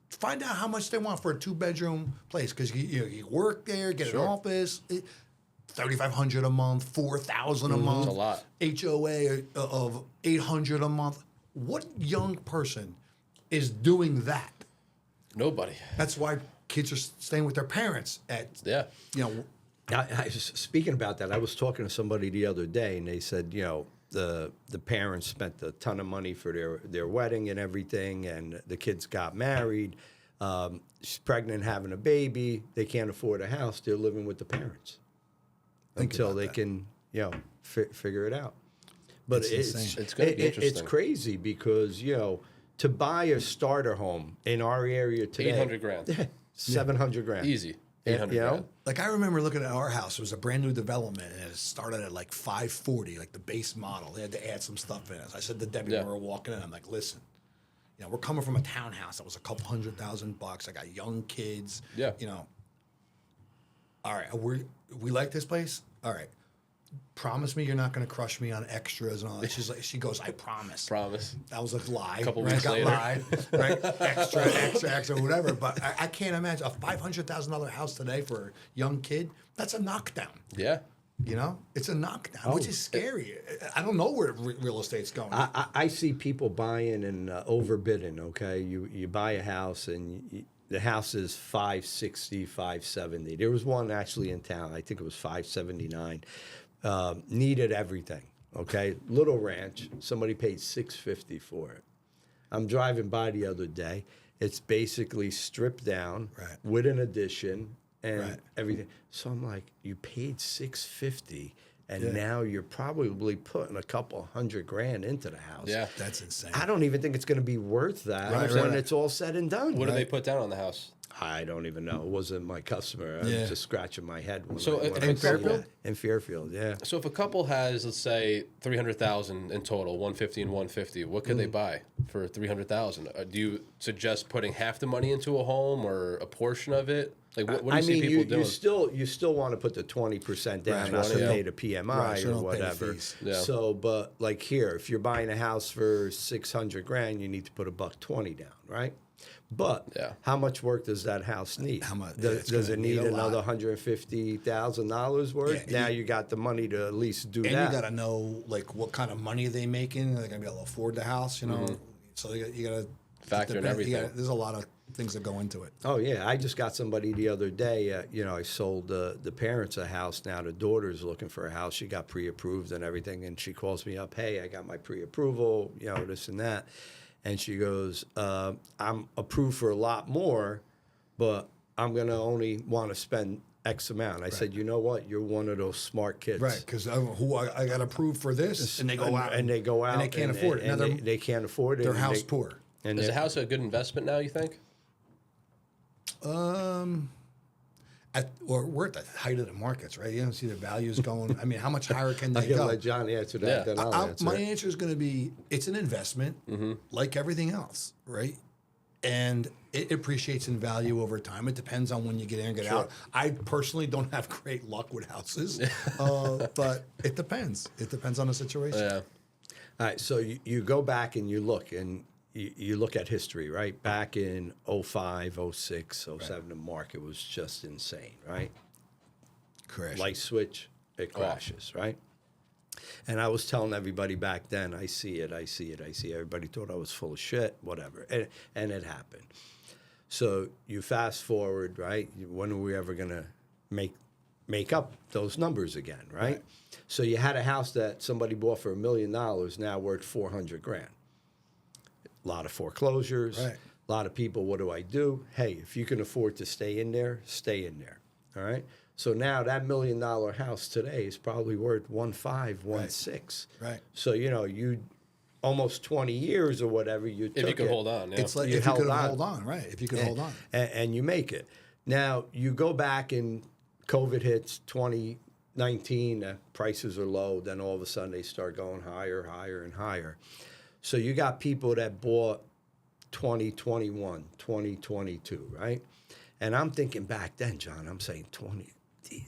[SPEAKER 7] find out how much they want for a 2-bedroom place because you work there, get an office. $3,500 a month, $4,000 a month.
[SPEAKER 8] It's a lot.
[SPEAKER 7] HOA of $800 a month. What young person is doing that?
[SPEAKER 8] Nobody.
[SPEAKER 7] That's why kids are staying with their parents at
[SPEAKER 8] Yeah.
[SPEAKER 9] Speaking about that, I was talking to somebody the other day, and they said, the parents spent a ton of money for their wedding and everything, and the kids got married. She's pregnant, having a baby. They can't afford a house. They're living with the parents until they can, figure it out. But
[SPEAKER 7] It's insane.
[SPEAKER 8] It's gonna be
[SPEAKER 9] it's
[SPEAKER 8] interesting.
[SPEAKER 9] crazy because to buy a starter home in our area today,
[SPEAKER 8] 800 grand.
[SPEAKER 9] 700 grand,
[SPEAKER 8] Easy. 800 grand.
[SPEAKER 7] Like I remember looking at our house. It was a brand new development, and it started at like 540, like the base model. They had to add some stuff in it. So I said to Debbie when we were walking in, I'm like, listen, we're coming from a townhouse that was a couple $100,000. I got young kids.
[SPEAKER 8] Yeah.
[SPEAKER 7] All right, we like this place. All right, promise me you're not going to crush me on extras and all that. She goes, I promise.
[SPEAKER 8] Promise.
[SPEAKER 7] That was a lie.
[SPEAKER 8] Couple
[SPEAKER 7] right?
[SPEAKER 8] weeks
[SPEAKER 7] I got
[SPEAKER 8] later.
[SPEAKER 7] lied, right? extra, whatever. But I can't imagine a $500,000 house today for a young kid. That's a knockdown.
[SPEAKER 8] Yeah.
[SPEAKER 7] It's a knockdown, which is scary. I don't know where real estate's going.
[SPEAKER 9] I see people buying and overbidding. Okay, you buy a house and the house is 560, 570. There was one actually in town. I think it was 579. Needed everything. Okay, little ranch. Somebody paid $650 for it. I'm driving by the other day. It's basically stripped down with an addition and everything. So I'm like, you paid $650. And now you're probably putting a couple $100,000 into the house.
[SPEAKER 8] Yeah.
[SPEAKER 7] That's insane.
[SPEAKER 9] I don't even think it's going to be worth that when it's all said and done.
[SPEAKER 8] What do they put down on the house?
[SPEAKER 9] I don't even know. It wasn't my customer. I was just scratching my head. When
[SPEAKER 8] So
[SPEAKER 9] I, when
[SPEAKER 8] in
[SPEAKER 9] I see
[SPEAKER 8] Fairfield?
[SPEAKER 9] that. In Fairfield, yeah.
[SPEAKER 8] So if a couple has, let's say, 300,000 in total, 150 and 150, what could they buy for 300,000? Do you suggest putting half the money into a home or a portion of it? Like what do you see people doing?
[SPEAKER 9] You still want to put the 20% down, not to
[SPEAKER 8] 20,
[SPEAKER 9] pay the PMI
[SPEAKER 7] Right, so
[SPEAKER 9] or
[SPEAKER 7] don't pay the
[SPEAKER 9] whatever.
[SPEAKER 7] fees.
[SPEAKER 8] Yeah.
[SPEAKER 9] So, but like here, if you're buying a house for $600,000, you need to put $120 down, right? But how much work does that house need?
[SPEAKER 7] How much?
[SPEAKER 9] Does it need
[SPEAKER 7] a
[SPEAKER 9] another
[SPEAKER 7] lot.
[SPEAKER 9] $150,000 worth?
[SPEAKER 7] Yeah,
[SPEAKER 9] now you got the money to at least do
[SPEAKER 7] And
[SPEAKER 9] that.
[SPEAKER 7] you got to know like what kind of money they making. They're going to be able to afford the house, So you got to
[SPEAKER 8] Factor in everything.
[SPEAKER 7] There's a lot of things that go into it.
[SPEAKER 9] Oh yeah, I just got somebody the other day. I sold the parents a house. Now the daughter's looking for a house. She got pre-approved and everything, and she calls me up. Hey, I got my pre-approval. This and that. And she goes, I'm approved for a lot more, but I'm gonna only want to spend X amount. I said, you know what? You're one of those smart kids.
[SPEAKER 7] Right, because I got approved for this, and they go out
[SPEAKER 9] and they go out
[SPEAKER 7] and they can't afford it.
[SPEAKER 9] And
[SPEAKER 7] Now
[SPEAKER 9] they can't afford it.
[SPEAKER 7] they're
[SPEAKER 9] and
[SPEAKER 7] house
[SPEAKER 9] they-
[SPEAKER 7] poor.
[SPEAKER 9] And
[SPEAKER 8] Is
[SPEAKER 9] they-
[SPEAKER 8] a house a good investment now, you think?
[SPEAKER 7] We're at the height of the markets, right? You don't see the values going. I mean, how much higher can
[SPEAKER 9] I
[SPEAKER 7] they
[SPEAKER 9] can
[SPEAKER 7] go?
[SPEAKER 9] let John answer that.
[SPEAKER 8] Yeah.
[SPEAKER 9] Then I'll answer
[SPEAKER 7] My
[SPEAKER 9] it.
[SPEAKER 7] answer is going to be it's an investment, like everything else, right? And it appreciates in value over time. It depends on when you get in and get out. I personally don't have great luck with houses, but it depends. It depends on the situation.
[SPEAKER 9] Yeah. All right, so you go back and you look, and you look at history, right? Back in 05, 06, 07, the market was just insane, right?
[SPEAKER 7] Correct.
[SPEAKER 9] Light switch, it crashes, right? And I was telling everybody back then, I see it. Everybody thought I was full of shit, whatever. And it happened. So you fast forward, right? When are we ever going to make up those numbers again, right? So you had a house that somebody bought for $1 million, now worth $400,000. A lot of foreclosures.
[SPEAKER 7] Right.
[SPEAKER 9] A lot of people, what do I do? Hey, if you can afford to stay in there, stay in there. All right? So now that $1 million house today is probably worth 1.5, 1.6.
[SPEAKER 7] Right.
[SPEAKER 9] So, you almost 20 years or whatever you took
[SPEAKER 8] If you can
[SPEAKER 9] it.
[SPEAKER 8] hold on, yeah.
[SPEAKER 7] It's like
[SPEAKER 9] You
[SPEAKER 7] if you
[SPEAKER 9] held
[SPEAKER 7] could
[SPEAKER 9] on.
[SPEAKER 7] hold on, right? If you could hold on.
[SPEAKER 9] And you make it. Now, you go back and COVID hits 2019, prices are low, then all of a sudden they start going higher, higher, and higher. So you got people that bought 2021, 2022, right? And I'm thinking back then, John, I'm saying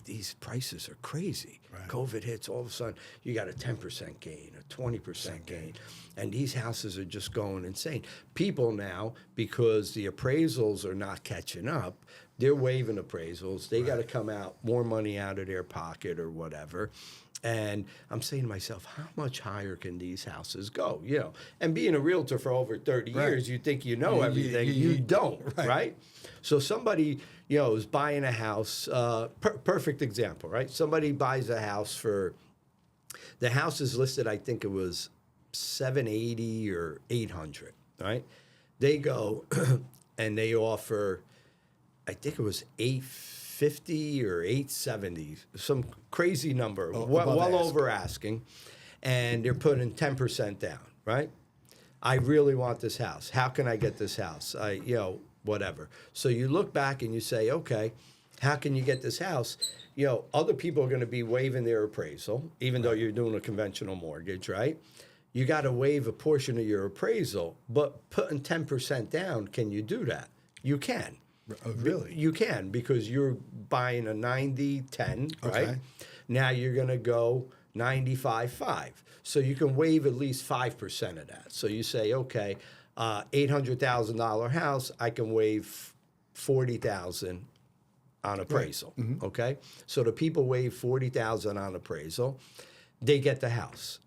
[SPEAKER 9] these prices are crazy. Right. COVID hits, all of a sudden you got a 10% gain, a 20% gain. And these houses are just going insane. People now, because the appraisals are not catching up, they're waiving appraisals. They got to come out more money out of their pocket or whatever. And I'm saying to myself, how much higher can these houses go? And being a realtor for over 30 years, you think you know everything. You don't, right? So somebody, is buying a house. Perfect example, right? Somebody buys a house the house is listed, I think it was $780 or $800, right? They go and they offer, I think it was $850 or $870, some crazy number, well over asking, and they're putting 10% down, right? I really want this house. How can I get this house? Whatever. So you look back and you say, okay, how can you get this house? Other people are going to be waiving their appraisal, even though you're doing a conventional mortgage, right? You got to waive a portion of your appraisal, but putting 10% down, can you do that? You can.
[SPEAKER 7] Oh, really?
[SPEAKER 9] You can, because you're buying a 90-10, right? Now you're going to go 95-5. So you can waive at least 5% of that. So you say, okay, $800,000 house, I can waive $40,000 on appraisal, okay? So the people waive $40,000 on appraisal. They get the house.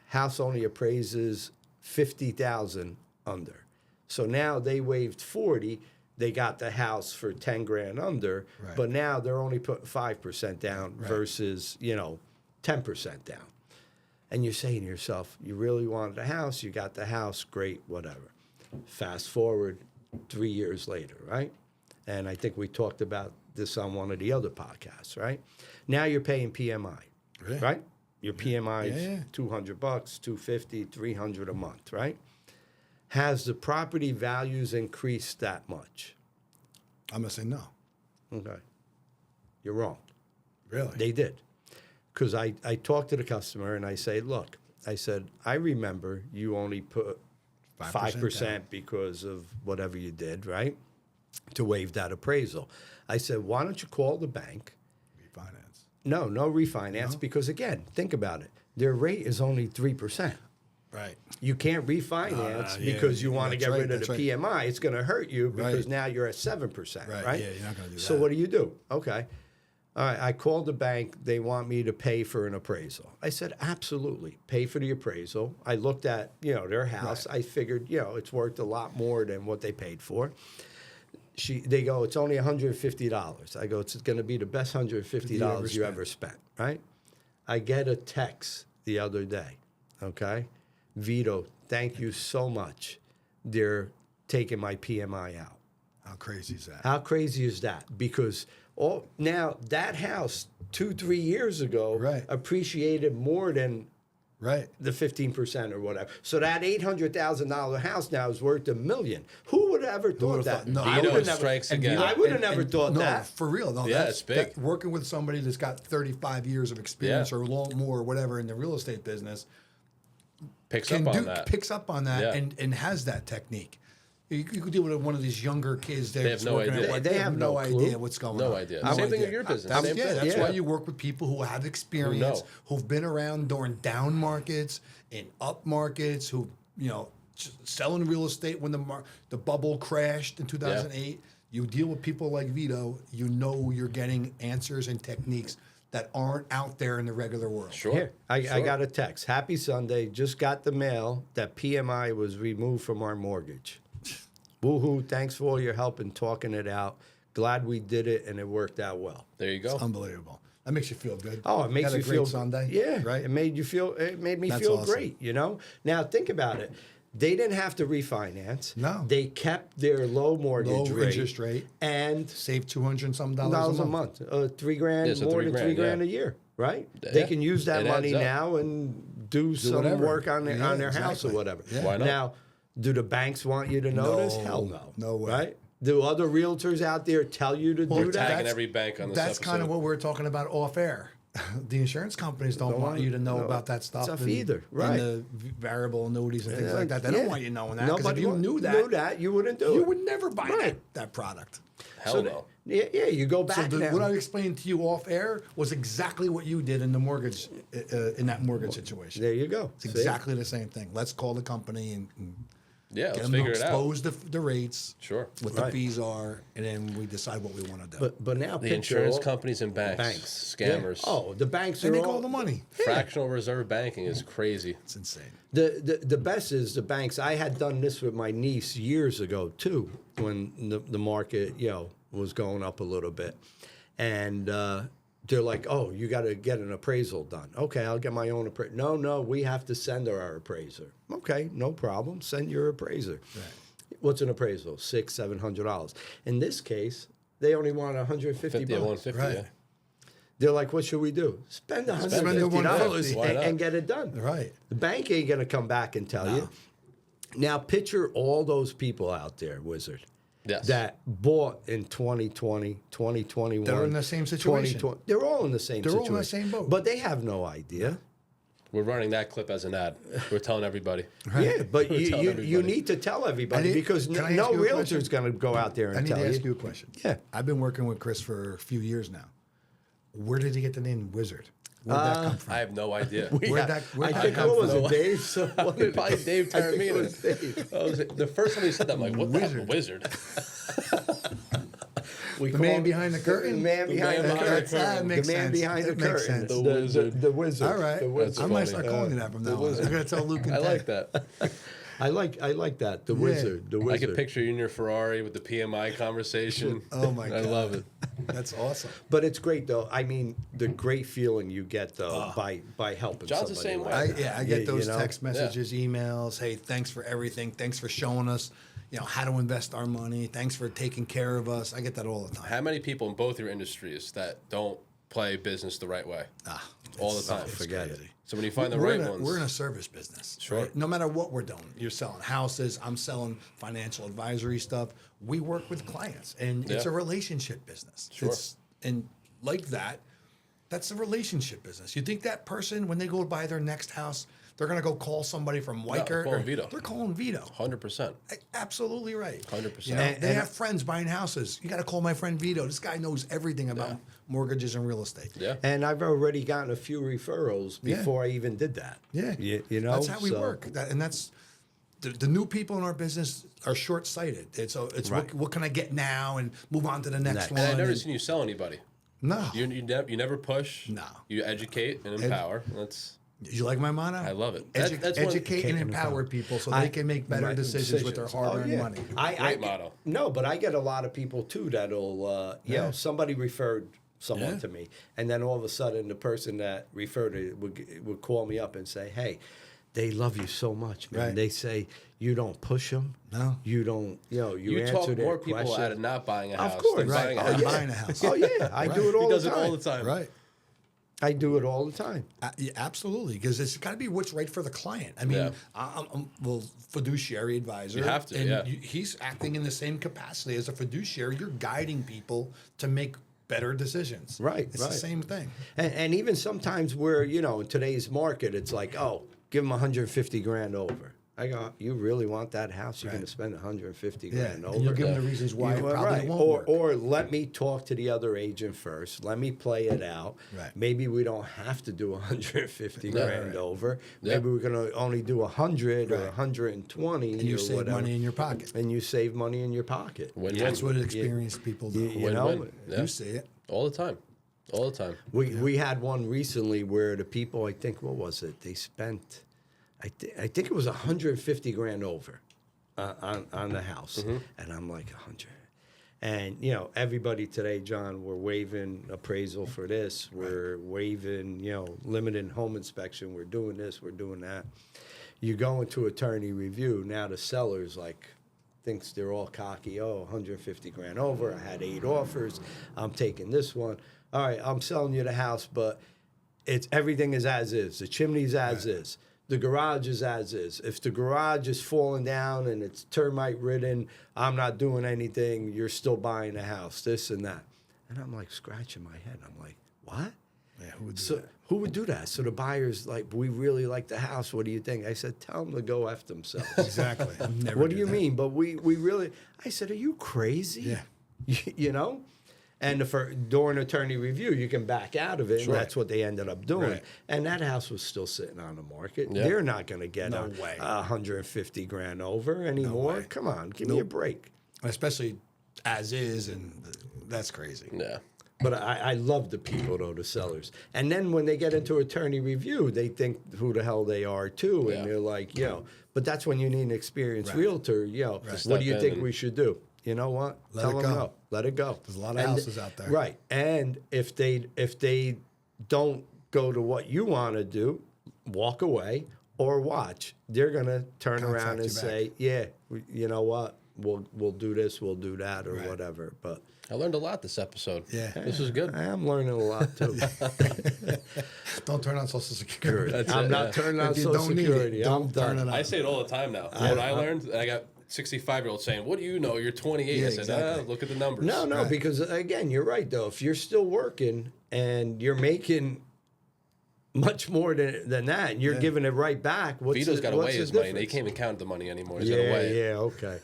[SPEAKER 9] House only appraises $50,000 under. So now they waived 40. They got the house for 10 grand under, but now they're only putting 5% down versus 10% down. And you're saying to yourself, you really wanted a house, you got the house, great, whatever. Fast forward 3 years later, right? And I think we talked about this on one of the other podcasts, right? Now you're paying PMI, right? Your PMI is $200, $250, $300 a month, right? Has the property values increased that much?
[SPEAKER 7] I'm going to say no.
[SPEAKER 9] Okay. You're wrong.
[SPEAKER 7] Really?
[SPEAKER 9] They did. Because I talked to the customer and I say, look, I said, I remember you only put 5% because of whatever you did, right? To waive that appraisal. I said, why don't you call the bank?
[SPEAKER 7] Refinance.
[SPEAKER 9] No refinance, because again, think about it. Their rate is only 3%.
[SPEAKER 7] Right.
[SPEAKER 9] You can't refinance because you want to get rid of the PMI. It's going to hurt you because now you're at 7%, right?
[SPEAKER 7] Yeah, you're not going to do that.
[SPEAKER 9] So what do? Okay. All right, I called the bank. They want me to pay for an appraisal. I said, absolutely, pay for the appraisal. I looked at, their house. I figured, it's worth a lot more than what they paid for. They go, it's only $150. I go, it's going to be the best $150 you ever spent, right? I get a text the other day, okay? Vito, thank you so much. They're taking my PMI out.
[SPEAKER 7] How crazy is that?
[SPEAKER 9] How crazy is that? Because now that house 2-3 years ago appreciated more than the 15% or whatever. So that $800,000 house now is worth $1 million. Who would have ever thought that?
[SPEAKER 8] No, Vito strikes again.
[SPEAKER 9] I would have never thought that.
[SPEAKER 7] No, for real. No,
[SPEAKER 8] it's big.
[SPEAKER 7] Working with somebody that's got 35 years of experience or more or whatever in the real estate business
[SPEAKER 8] picks up on that
[SPEAKER 7] and has that technique. You could deal with one of these younger kids.
[SPEAKER 8] They have no idea.
[SPEAKER 7] They have no idea what's going on.
[SPEAKER 8] No idea. Same thing with your business. Same thing.
[SPEAKER 7] That's why you work with people who have experience, who've been around during down markets, in up markets, who selling real estate when the bubble crashed in 2008. You deal with people like Vito. You know you're getting answers and techniques that aren't out there in the regular world.
[SPEAKER 8] Sure.
[SPEAKER 9] Here, I got a text. Happy Sunday. Just got the mail that PMI was removed from our mortgage. Woohoo. Thanks for all your help in talking it out. Glad we did it and it worked out well.
[SPEAKER 8] There you go.
[SPEAKER 7] It's unbelievable. That makes you feel good.
[SPEAKER 9] Oh, it makes
[SPEAKER 7] Had
[SPEAKER 9] you
[SPEAKER 7] a great
[SPEAKER 9] feel
[SPEAKER 7] Sunday.
[SPEAKER 9] Yeah,
[SPEAKER 7] right.
[SPEAKER 9] It made me
[SPEAKER 7] That's
[SPEAKER 9] feel
[SPEAKER 7] awesome.
[SPEAKER 9] great. Now think about it. They didn't have to refinance.
[SPEAKER 7] No.
[SPEAKER 9] They kept their low mortgage rate.
[SPEAKER 7] Interest rate.
[SPEAKER 9] And
[SPEAKER 7] Save $200 and some
[SPEAKER 9] dollars
[SPEAKER 7] dollars
[SPEAKER 9] a month. $3,000,
[SPEAKER 8] Yeah, so
[SPEAKER 9] more than
[SPEAKER 8] $3,000,
[SPEAKER 9] $3,000
[SPEAKER 8] yeah.
[SPEAKER 9] a year, right?
[SPEAKER 8] Yeah.
[SPEAKER 9] They can use that
[SPEAKER 8] It
[SPEAKER 9] money
[SPEAKER 8] adds up.
[SPEAKER 9] now and do some
[SPEAKER 7] whatever.
[SPEAKER 9] work on their
[SPEAKER 7] Yeah,
[SPEAKER 9] house or
[SPEAKER 7] exactly.
[SPEAKER 9] whatever.
[SPEAKER 7] Yeah.
[SPEAKER 8] Why not?
[SPEAKER 9] Now, do the banks want you to notice?
[SPEAKER 7] No.
[SPEAKER 9] Hell no.
[SPEAKER 7] No way.
[SPEAKER 9] Right? Do other realtors out there tell you to
[SPEAKER 7] Well,
[SPEAKER 9] do that?
[SPEAKER 8] Tagging every bank on this
[SPEAKER 7] That's
[SPEAKER 8] episode.
[SPEAKER 7] kind of what we're talking about off air. The insurance companies don't want you to know about that stuff.
[SPEAKER 9] Stuff
[SPEAKER 7] and-
[SPEAKER 9] either, right.
[SPEAKER 7] And the variable annuities and things like that. They don't want you knowing that. 'Cause if
[SPEAKER 9] Nobody
[SPEAKER 7] you knew that,
[SPEAKER 9] you wouldn't do it.
[SPEAKER 7] you would never buy
[SPEAKER 9] Right.
[SPEAKER 7] that product.
[SPEAKER 8] Hell no.
[SPEAKER 9] Yeah, you go back
[SPEAKER 7] So
[SPEAKER 9] now.
[SPEAKER 7] what I explained to you off air was exactly what you did in the mortgage, in that mortgage situation.
[SPEAKER 9] There you go.
[SPEAKER 7] It's
[SPEAKER 9] See?
[SPEAKER 7] exactly the same thing. Let's call the company and
[SPEAKER 8] Yeah,
[SPEAKER 7] get
[SPEAKER 8] let's
[SPEAKER 7] them to
[SPEAKER 8] figure it out.
[SPEAKER 7] expose the rates,
[SPEAKER 8] Sure.
[SPEAKER 7] what the fees are, and then we decide what we want to do.
[SPEAKER 9] But now
[SPEAKER 8] The
[SPEAKER 9] picture
[SPEAKER 8] insurance
[SPEAKER 9] all-
[SPEAKER 8] companies and banks, scammers.
[SPEAKER 9] Yeah. Oh, the banks
[SPEAKER 7] and
[SPEAKER 9] are
[SPEAKER 7] they
[SPEAKER 9] all
[SPEAKER 7] call the money.
[SPEAKER 8] Fractional reserve banking is crazy.
[SPEAKER 7] It's insane.
[SPEAKER 9] The best is the banks. I had done this with my niece years ago too, when the market was going up a little bit, and they're like, "Oh, you got to get an appraisal done." Okay, I'll get my own appraisal. No, we have to send our appraiser. Okay, no problem. Send your appraiser.
[SPEAKER 7] Right.
[SPEAKER 9] What's an appraisal? $600-$700. In this case, they only want $150.
[SPEAKER 8] 50 at 150,
[SPEAKER 7] Right.
[SPEAKER 8] yeah.
[SPEAKER 9] They're like, what should we do? Spend $150
[SPEAKER 8] Why not?
[SPEAKER 9] and get it done.
[SPEAKER 7] Right.
[SPEAKER 9] The bank ain't going to come back and tell you. Now, picture all those people out there, Wizard,
[SPEAKER 8] Yes.
[SPEAKER 9] that bought in 2020, 2021.
[SPEAKER 7] They're in the same situation.
[SPEAKER 9] 2020. They're all in the same
[SPEAKER 7] They're all
[SPEAKER 9] situation.
[SPEAKER 7] in the same boat.
[SPEAKER 9] But they have no idea.
[SPEAKER 8] We're running that clip as an ad. We're telling everybody.
[SPEAKER 9] Yeah, but
[SPEAKER 8] We're telling
[SPEAKER 9] you
[SPEAKER 8] everybody.
[SPEAKER 9] need to tell everybody because
[SPEAKER 7] can I
[SPEAKER 9] no
[SPEAKER 7] ask you a
[SPEAKER 9] realtor's
[SPEAKER 7] question?
[SPEAKER 9] going to go out there and
[SPEAKER 7] I need
[SPEAKER 9] tell
[SPEAKER 7] to ask
[SPEAKER 9] you.
[SPEAKER 7] you a question.
[SPEAKER 9] Yeah.
[SPEAKER 7] I've been working with Chris for a few years now. Where did he get the name Wizard? Where'd that come from?
[SPEAKER 8] I have no idea.
[SPEAKER 7] Where'd that
[SPEAKER 9] I think
[SPEAKER 7] come
[SPEAKER 9] what was
[SPEAKER 7] from?
[SPEAKER 9] it, Dave? So
[SPEAKER 8] Probably Dave
[SPEAKER 9] I think it was
[SPEAKER 8] Taramina.
[SPEAKER 9] Dave.
[SPEAKER 8] The first time he said that, I'm like, what the hell, wizard?
[SPEAKER 9] We
[SPEAKER 7] The
[SPEAKER 9] call
[SPEAKER 7] man
[SPEAKER 9] him-
[SPEAKER 7] behind the curtain?
[SPEAKER 9] The man behind the
[SPEAKER 8] man behind the
[SPEAKER 9] curtain.
[SPEAKER 7] That makes
[SPEAKER 9] The man
[SPEAKER 7] sense.
[SPEAKER 9] behind the
[SPEAKER 7] That makes
[SPEAKER 9] curtain.
[SPEAKER 7] sense.
[SPEAKER 8] The wizard.
[SPEAKER 9] The wizard.
[SPEAKER 7] All right.
[SPEAKER 9] The wizard.
[SPEAKER 7] I might
[SPEAKER 8] funny.
[SPEAKER 7] start calling you that from now on.
[SPEAKER 8] wizard.
[SPEAKER 7] I'm going to tell Luke and
[SPEAKER 8] I
[SPEAKER 7] Ted.
[SPEAKER 8] like that.
[SPEAKER 9] I like that. The wizard. The
[SPEAKER 8] I
[SPEAKER 9] wizard.
[SPEAKER 8] can picture you in your Ferrari with the PMI conversation.
[SPEAKER 7] Oh, my
[SPEAKER 8] I
[SPEAKER 7] God.
[SPEAKER 8] love it.
[SPEAKER 7] That's awesome.
[SPEAKER 9] But it's great though. I mean, the great feeling you get though by helping
[SPEAKER 8] John's the
[SPEAKER 9] somebody.
[SPEAKER 8] same
[SPEAKER 9] like
[SPEAKER 8] way.
[SPEAKER 9] that.
[SPEAKER 7] I get
[SPEAKER 9] You
[SPEAKER 7] those
[SPEAKER 9] know?
[SPEAKER 7] text messages, emails. Hey, thanks for everything. Thanks for showing us, how to invest our money. Thanks for taking care of us. I get that all the time.
[SPEAKER 8] How many people in both your industries that don't play business the right way? All the time.
[SPEAKER 9] Forget it.
[SPEAKER 8] So when you find the
[SPEAKER 7] we're
[SPEAKER 8] right
[SPEAKER 7] in a,
[SPEAKER 8] ones,
[SPEAKER 7] We're in a service business.
[SPEAKER 8] Sure.
[SPEAKER 7] Right? No matter what we're doing, you're selling houses. I'm selling financial advisory stuff. We work with clients, and it's
[SPEAKER 8] Yeah.
[SPEAKER 7] a relationship business.
[SPEAKER 8] Sure.
[SPEAKER 7] And like that, that's a relationship business. You think that person, when they go buy their next house, they're going to go call somebody from Weicker?
[SPEAKER 8] calling Vito.
[SPEAKER 7] They're calling Vito.
[SPEAKER 8] 100%.
[SPEAKER 7] Absolutely right.
[SPEAKER 8] 100%.
[SPEAKER 7] They have friends buying houses. You got to call my friend Vito. This guy knows everything about mortgages and real estate.
[SPEAKER 8] Yeah.
[SPEAKER 9] And I've already gotten a few referrals
[SPEAKER 7] Yeah.
[SPEAKER 9] before I even did that.
[SPEAKER 7] Yeah,
[SPEAKER 9] You know,
[SPEAKER 7] that's how we
[SPEAKER 9] so-
[SPEAKER 7] work, and that's the new people in our business are short-sighted. It's
[SPEAKER 9] Right.
[SPEAKER 7] what can I get now and move on to the next
[SPEAKER 9] Next.
[SPEAKER 7] one.
[SPEAKER 8] And I've never
[SPEAKER 7] and-
[SPEAKER 8] seen you sell anybody.
[SPEAKER 7] no,
[SPEAKER 8] You never push.
[SPEAKER 7] No.
[SPEAKER 8] You educate and empower. That's
[SPEAKER 7] you like my motto?
[SPEAKER 8] I love it. That's one-
[SPEAKER 7] educate and empower people so they can make better
[SPEAKER 9] Right,
[SPEAKER 7] decisions with their hard-earned money.
[SPEAKER 8] Great motto.
[SPEAKER 9] No, but I get a lot of people too that'll, somebody referred someone
[SPEAKER 7] Yeah.
[SPEAKER 9] to me, and then all of a sudden the person that referred it would call me up and say, "Hey, they love you so much, man.
[SPEAKER 7] Right.
[SPEAKER 9] They say you don't push them.
[SPEAKER 7] No.
[SPEAKER 9] you don't. You
[SPEAKER 8] You
[SPEAKER 9] answer
[SPEAKER 8] talk
[SPEAKER 9] their
[SPEAKER 8] more people
[SPEAKER 9] questions.
[SPEAKER 8] out of not buying a house
[SPEAKER 9] Of course,
[SPEAKER 8] than
[SPEAKER 7] Right,
[SPEAKER 8] buying a
[SPEAKER 7] or
[SPEAKER 8] house.
[SPEAKER 7] buying a house.
[SPEAKER 9] Oh yeah, I do it all
[SPEAKER 8] He does
[SPEAKER 9] the
[SPEAKER 8] it
[SPEAKER 9] time.
[SPEAKER 8] all the time.
[SPEAKER 7] Right.
[SPEAKER 9] I do it all the time.
[SPEAKER 7] Yeah, absolutely, because it's got to be what's right for the client. I mean,
[SPEAKER 8] Yeah.
[SPEAKER 7] I'm fiduciary advisor.
[SPEAKER 8] You have to,
[SPEAKER 7] and
[SPEAKER 8] yeah.
[SPEAKER 7] he's acting in the same capacity as a fiduciary. You're guiding people to make better decisions.
[SPEAKER 9] Right,
[SPEAKER 7] It's
[SPEAKER 9] right.
[SPEAKER 7] the same thing.
[SPEAKER 9] And even sometimes where, in today's market, it's like, oh, give them 150 grand over. I go, you really want that house? You're
[SPEAKER 7] Right.
[SPEAKER 9] going to spend 150
[SPEAKER 7] Yeah,
[SPEAKER 9] grand over.
[SPEAKER 7] and you'll give them the reasons why it probably won't work.
[SPEAKER 9] Or let me talk to the other agent first. Let me play it out.
[SPEAKER 7] Right.
[SPEAKER 9] Maybe we don't have to do 150 grand
[SPEAKER 7] right.
[SPEAKER 9] over.
[SPEAKER 8] Yeah.
[SPEAKER 9] Maybe we're going to only do 100 or
[SPEAKER 7] Right.
[SPEAKER 9] 120
[SPEAKER 7] And you
[SPEAKER 9] or
[SPEAKER 7] save
[SPEAKER 9] whatever.
[SPEAKER 7] money in your pocket.
[SPEAKER 9] And you save money in your pocket.
[SPEAKER 7] That's what experienced people do.
[SPEAKER 9] You know,
[SPEAKER 8] Win-win. Yeah.
[SPEAKER 7] You see it.
[SPEAKER 8] All the time. All the time.
[SPEAKER 9] we had one recently where the people, I think, what was it? They spent, I think it was 150 grand over on the house, and I'm like 100. And you know, everybody today, John, we're waiving appraisal for this. We're waiving, you know, limited home inspection. We're doing this. We're doing that. You go into attorney review now. The seller's like thinks they're all cocky. Oh, 150 grand over. I had 8 offers. I'm taking this one. All right, I'm selling you the house, but it's everything is as is. The chimney's as is. The garage is as is. If the garage is falling down and it's termite ridden, I'm not doing anything. You're still buying the house, this and that. And I'm like scratching my head. I'm like, what?
[SPEAKER 7] Yeah, who would do
[SPEAKER 9] So
[SPEAKER 7] that?
[SPEAKER 9] who would do that? So the buyer's like, we really like the house. What do you think? I said, tell them to go F themselves.
[SPEAKER 7] Exactly. Never
[SPEAKER 9] What do you
[SPEAKER 7] that.
[SPEAKER 9] mean? But we really, I said, are you crazy?
[SPEAKER 7] Yeah.
[SPEAKER 9] You know? And during attorney review, you can back out of it,
[SPEAKER 7] Sure.
[SPEAKER 9] and that's what they ended up doing.
[SPEAKER 7] Right.
[SPEAKER 9] And that house was still sitting on the market.
[SPEAKER 8] Yeah.
[SPEAKER 9] They're not going to get
[SPEAKER 7] No way.
[SPEAKER 9] 150 grand over anymore.
[SPEAKER 7] way.
[SPEAKER 9] Come on, give me a break.
[SPEAKER 7] Especially as is, and that's crazy.
[SPEAKER 8] Yeah.
[SPEAKER 9] But I love the people, though, the sellers. And then when they get into attorney review, they think who the hell they are, too. And
[SPEAKER 8] Yeah.
[SPEAKER 9] they're like, yo. But that's when you need an experienced realtor. Yo, what
[SPEAKER 8] Step
[SPEAKER 9] do you
[SPEAKER 8] in
[SPEAKER 9] think
[SPEAKER 8] and-
[SPEAKER 9] we should do? You know what?
[SPEAKER 7] Let
[SPEAKER 9] Tell
[SPEAKER 7] it
[SPEAKER 9] them
[SPEAKER 7] go.
[SPEAKER 9] no. Let it go.
[SPEAKER 7] There's a lot of houses out there.
[SPEAKER 9] Right. And if they don't go to what you want to do, walk away or watch. They're going to turn
[SPEAKER 7] Contact
[SPEAKER 9] around and
[SPEAKER 7] you back.
[SPEAKER 9] say, yeah, you know what? We'll do this, we'll do that, or
[SPEAKER 7] Right.
[SPEAKER 9] whatever. But
[SPEAKER 8] I learned a lot this episode.
[SPEAKER 7] Yeah.
[SPEAKER 8] This is good.
[SPEAKER 9] I am learning a lot, too.
[SPEAKER 7] Don't turn on Social Security.
[SPEAKER 8] That's
[SPEAKER 9] I'm
[SPEAKER 8] it,
[SPEAKER 9] not
[SPEAKER 8] yeah.
[SPEAKER 9] turning on
[SPEAKER 7] If you
[SPEAKER 9] Social
[SPEAKER 7] don't need it,
[SPEAKER 9] Security. I'm
[SPEAKER 7] don't turn
[SPEAKER 9] done.
[SPEAKER 7] it on.
[SPEAKER 8] I say it all the time now. What I learned, I got 65-year-olds saying, what do you know? You're 28.
[SPEAKER 7] Yeah,
[SPEAKER 8] I said,
[SPEAKER 7] exactly.
[SPEAKER 8] look at the numbers.
[SPEAKER 9] No,
[SPEAKER 7] Right.
[SPEAKER 9] because again, you're right though. If you're still working and you're making much more than that, and you're giving it right back,
[SPEAKER 8] Vito's got to weigh his money. They
[SPEAKER 9] difference?
[SPEAKER 8] can't even count the money anymore. He's got to
[SPEAKER 9] Yeah,
[SPEAKER 8] weigh it.
[SPEAKER 9] yeah, okay.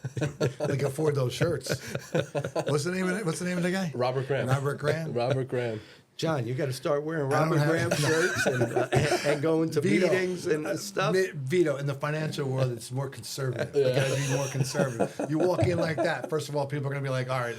[SPEAKER 7] They can afford those shirts. What's the name of it? What's the name of the guy?
[SPEAKER 8] Robert Graham.
[SPEAKER 7] Robert Graham.
[SPEAKER 8] Robert Graham.
[SPEAKER 9] John, you got to start wearing
[SPEAKER 7] I don't
[SPEAKER 9] Robert
[SPEAKER 7] have-
[SPEAKER 9] Graham shirts and going to
[SPEAKER 7] Vito.
[SPEAKER 9] meetings and stuff.
[SPEAKER 7] Vito, in the financial world, it's more conservative. You got to be more conservative. You walk in like that, first of all, people are going to be like, all right,